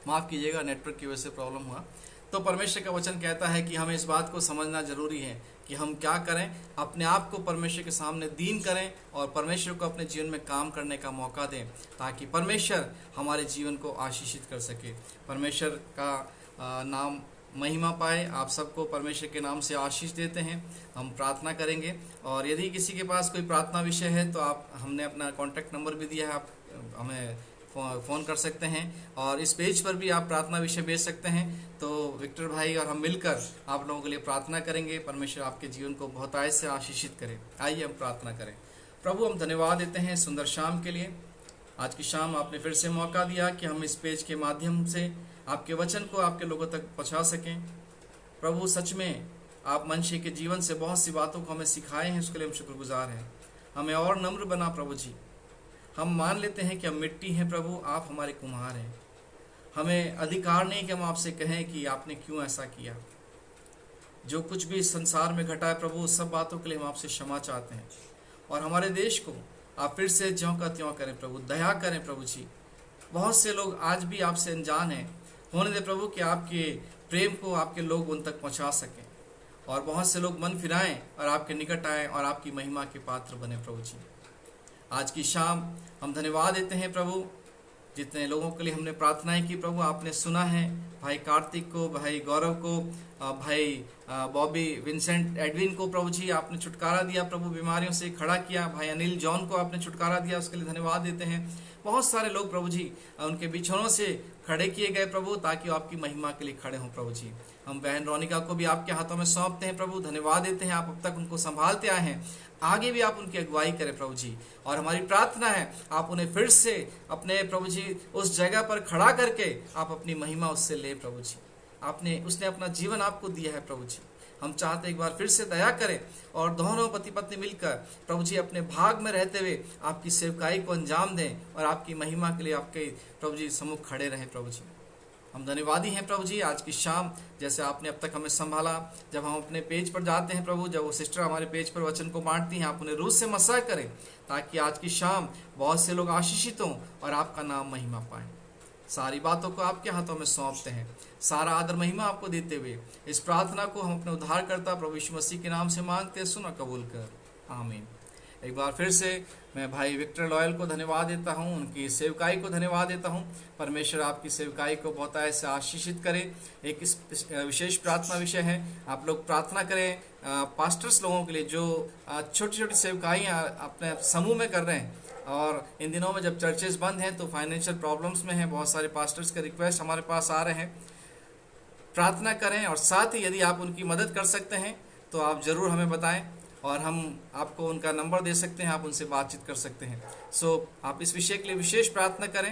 S1: माफ़ कीजिएगा, नेटवर्क की वजह से प्रॉब्लम हुआ। तो परमेश्वर का वचन कहता है कि हमें इस बात को समझना जरूरी है कि हम क्या करें, अपने आप को परमेश्वर के सामने दीन करें और परमेश्वर को अपने जीवन में काम करने का मौका दें, ताकि परमेश्वर हमारे जीवन को आशीषित कर सके। परमेश्वर का नाम महिमा पाए। आप सबको परमेश्वर के नाम से आशीष देते हैं। हम प्रार्थना करेंगे, और यदि किसी के पास कोई प्रार्थना विषय है तो आप, हमने अपना कॉन्टैक्ट नंबर भी दिया है, आप हमें फ़ोन कर सकते हैं, और इस पेज पर भी आप प्रार्थना विषय भेज सकते हैं। तो विक्टर भाई और हम मिलकर आप लोगों के लिए प्रार्थना करेंगे। परमेश्वर आपके जीवन को बहुतायत से आशीषित करे। आइए हम प्रार्थना करें। प्रभु, हम धन्यवाद देते हैं सुंदर शाम के लिए। आज की शाम आपने फिर से मौका दिया कि हम इस पेज के माध्यम से आपके वचन को आपके लोगों तक पहुँचा सकें। प्रभु, सच में आप मनुष्य के जीवन से बहुत सी बातों को हमें सिखाए हैं, उसके लिए हम शुक्रगुजार हैं। हमें और नम्र बना प्रभु जी। हम मान लेते हैं कि हम मिट्टी हैं प्रभु, आप हमारे कुम्हार हैं। हमें अधिकार नहीं कि हम आपसे कहें कि आपने क्यों ऐसा किया। जो कुछ भी इस संसार में घटा है प्रभु, उस सब बातों के लिए हम आपसे क्षमा चाहते हैं, और हमारे देश को आप फिर से ज्यों का त्यों करें प्रभु, दया करें प्रभु जी। बहुत से लोग आज भी आपसे अनजान हैं, होने दे प्रभु कि आपके प्रेम को आपके लोग उन तक पहुंचा सकें, और बहुत से लोग मन फिराएं और आपके निकट आएं और आपकी महिमा के पात्र बने प्रभु जी। आज की शाम हम धन्यवाद देते हैं प्रभु, जितने लोगों के लिए हमने प्रार्थनाएं की प्रभु, आपने सुना है। भाई कार्तिक को, भाई गौरव को, भाई बॉबी, विंसेंट, एडविन को प्रभु जी आपने छुटकारा दिया प्रभु, बीमारियों से खड़ा किया। भाई अनिल जॉन को आपने छुटकारा दिया, उसके लिए धन्यवाद देते हैं। बहुत सारे लोग प्रभु जी उनके बिछौनों से खड़े किए गए प्रभु, ताकि आपकी महिमा के लिए खड़े हों प्रभु जी। हम बहन रोनिका को भी आपके हाथों में सौंपते हैं प्रभु, धन्यवाद देते हैं, आप अब तक उनको संभालते आए हैं, आगे भी आप उनकी अगुवाई करें प्रभु जी। और हमारी प्रार्थना है आप उन्हें फिर से अपने प्रभु जी उस जगह पर खड़ा करके आप अपनी महिमा उससे ले प्रभु जी। उसने अपना जीवन आपको दिया है प्रभु जी। हम चाहते एक बार फिर से दया करें, और दोनों पति पत्नी मिलकर प्रभु जी अपने भाग में रहते हुए आपकी सेवकाई को अंजाम दें, और आपकी महिमा के लिए आपके प्रभु जी सम्मुख खड़े रहें प्रभु जी। हम धन्यवादी हैं प्रभु जी। आज की शाम जैसे आपने अब तक हमें संभाला, जब हम अपने पेज पर जाते हैं प्रभु, जब वो सिस्टर हमारे पेज पर वचन को बांटती हैं, आप उन्हें रूह से मसा करें, ताकि आज की शाम बहुत से लोग आशीषित हों और आपका नाम महिमा पाएं। सारी बातों को आपके हाथों में सौंपते हैं, सारा आदर महिमा आपको देते हुए इस प्रार्थना को हम अपने उद्धारकर्ता प्रभु यीशु मसीह के नाम से मांगते हैं, सुना कबूल कर, आमीन। एक बार फिर से मैं भाई विक्टर लॉयल को धन्यवाद देता हूं, उनकी सेवकाई को धन्यवाद देता हूं। परमेश्वर आपकी सेवकाई को बहुत ऐसे आशीषित करे। एक विशेष प्रार्थना विषय है, आप लोग प्रार्थना करें पास्टर्स लोगों के लिए जो छोटी छोटी सेवकाइयाँ अपने समूह में कर रहे हैं, और इन दिनों में जब चर्चेस बंद हैं तो फाइनेंशियल प्रॉब्लम्स में हैं, बहुत सारे पास्टर्स के रिक्वेस्ट हमारे पास आ रहे हैं। प्रार्थना करें, और साथ ही यदि आप उनकी मदद कर सकते हैं तो आप ज़रूर हमें बताएं, और हम आपको उनका नंबर दे सकते हैं, आप उनसे बातचीत कर सकते हैं। आप इस विषय के लिए विशेष प्रार्थना करें,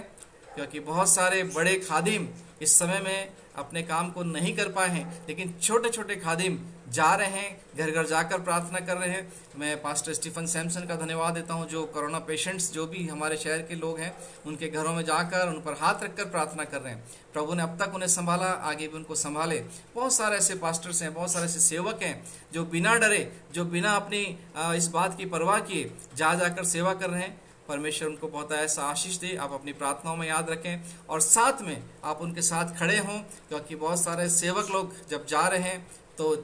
S1: क्योंकि बहुत सारे बड़े खादिम इस समय में अपने काम को नहीं कर पाए हैं, लेकिन छोटे छोटे खादिम जा रहे हैं, घर घर जाकर प्रार्थना कर रहे हैं। मैं पास्टर स्टीफन सैमसन का धन्यवाद देता हूं, जो कोरोना पेशेंट्स जो भी हमारे शहर के लोग हैं उनके घरों में जाकर उन पर हाथ रखकर प्रार्थना कर रहे हैं। प्रभु ने अब तक उन्हें संभाला, आगे भी उनको संभाले। बहुत सारे ऐसे पास्टर्स हैं, बहुत सारे ऐसे सेवक हैं जो बिना डरे, जो बिना अपनी इस बात की परवाह किए जा जाकर सेवा कर रहे हैं। परमेश्वर उनको बहुत ऐसा आशीष दे। आप अपनी प्रार्थनाओं में याद रखें और साथ में आप उनके साथ खड़े हों, क्योंकि बहुत सारे सेवक लोग जब जा रहे हैं तो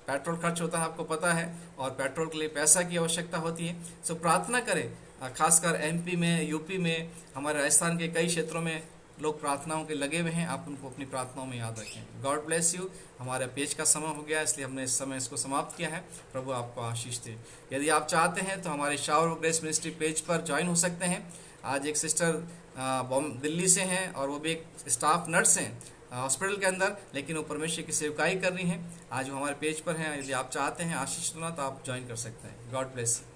S1: पेट्रोल खर्च होता है, आपको पता है, और पेट्रोल के लिए पैसा की आवश्यकता होती है। सो प्रार्थना करें, खासकर एमपी में, यूपी में, हमारे राजस्थान के कई क्षेत्रों में लोग प्रार्थनाओं के लगे हुए हैं। आप उनको अपनी प्रार्थनाओं में याद रखें। God bless you. हमारे पेज का समय हो गया, इसलिए हमने इस समय इसको समाप्त किया है। प्रभु आपको आशीष दे। यदि आप चाहते हैं तो हमारे shower of grace ministry page पर ज्वाइन हो सकते हैं। आज एक सिस्टर दिल्ली से हैं और वो भी एक स्टाफ नर्स हैं हॉस्पिटल के अंदर, लेकिन वो परमेश्वर की सेवकाई कर रही हैं। आज वो हमारे पेज पर हैं। यदि आप चाहते हैं आशीष सुना तो आप ज्वाइन कर सकते हैं। God bless you.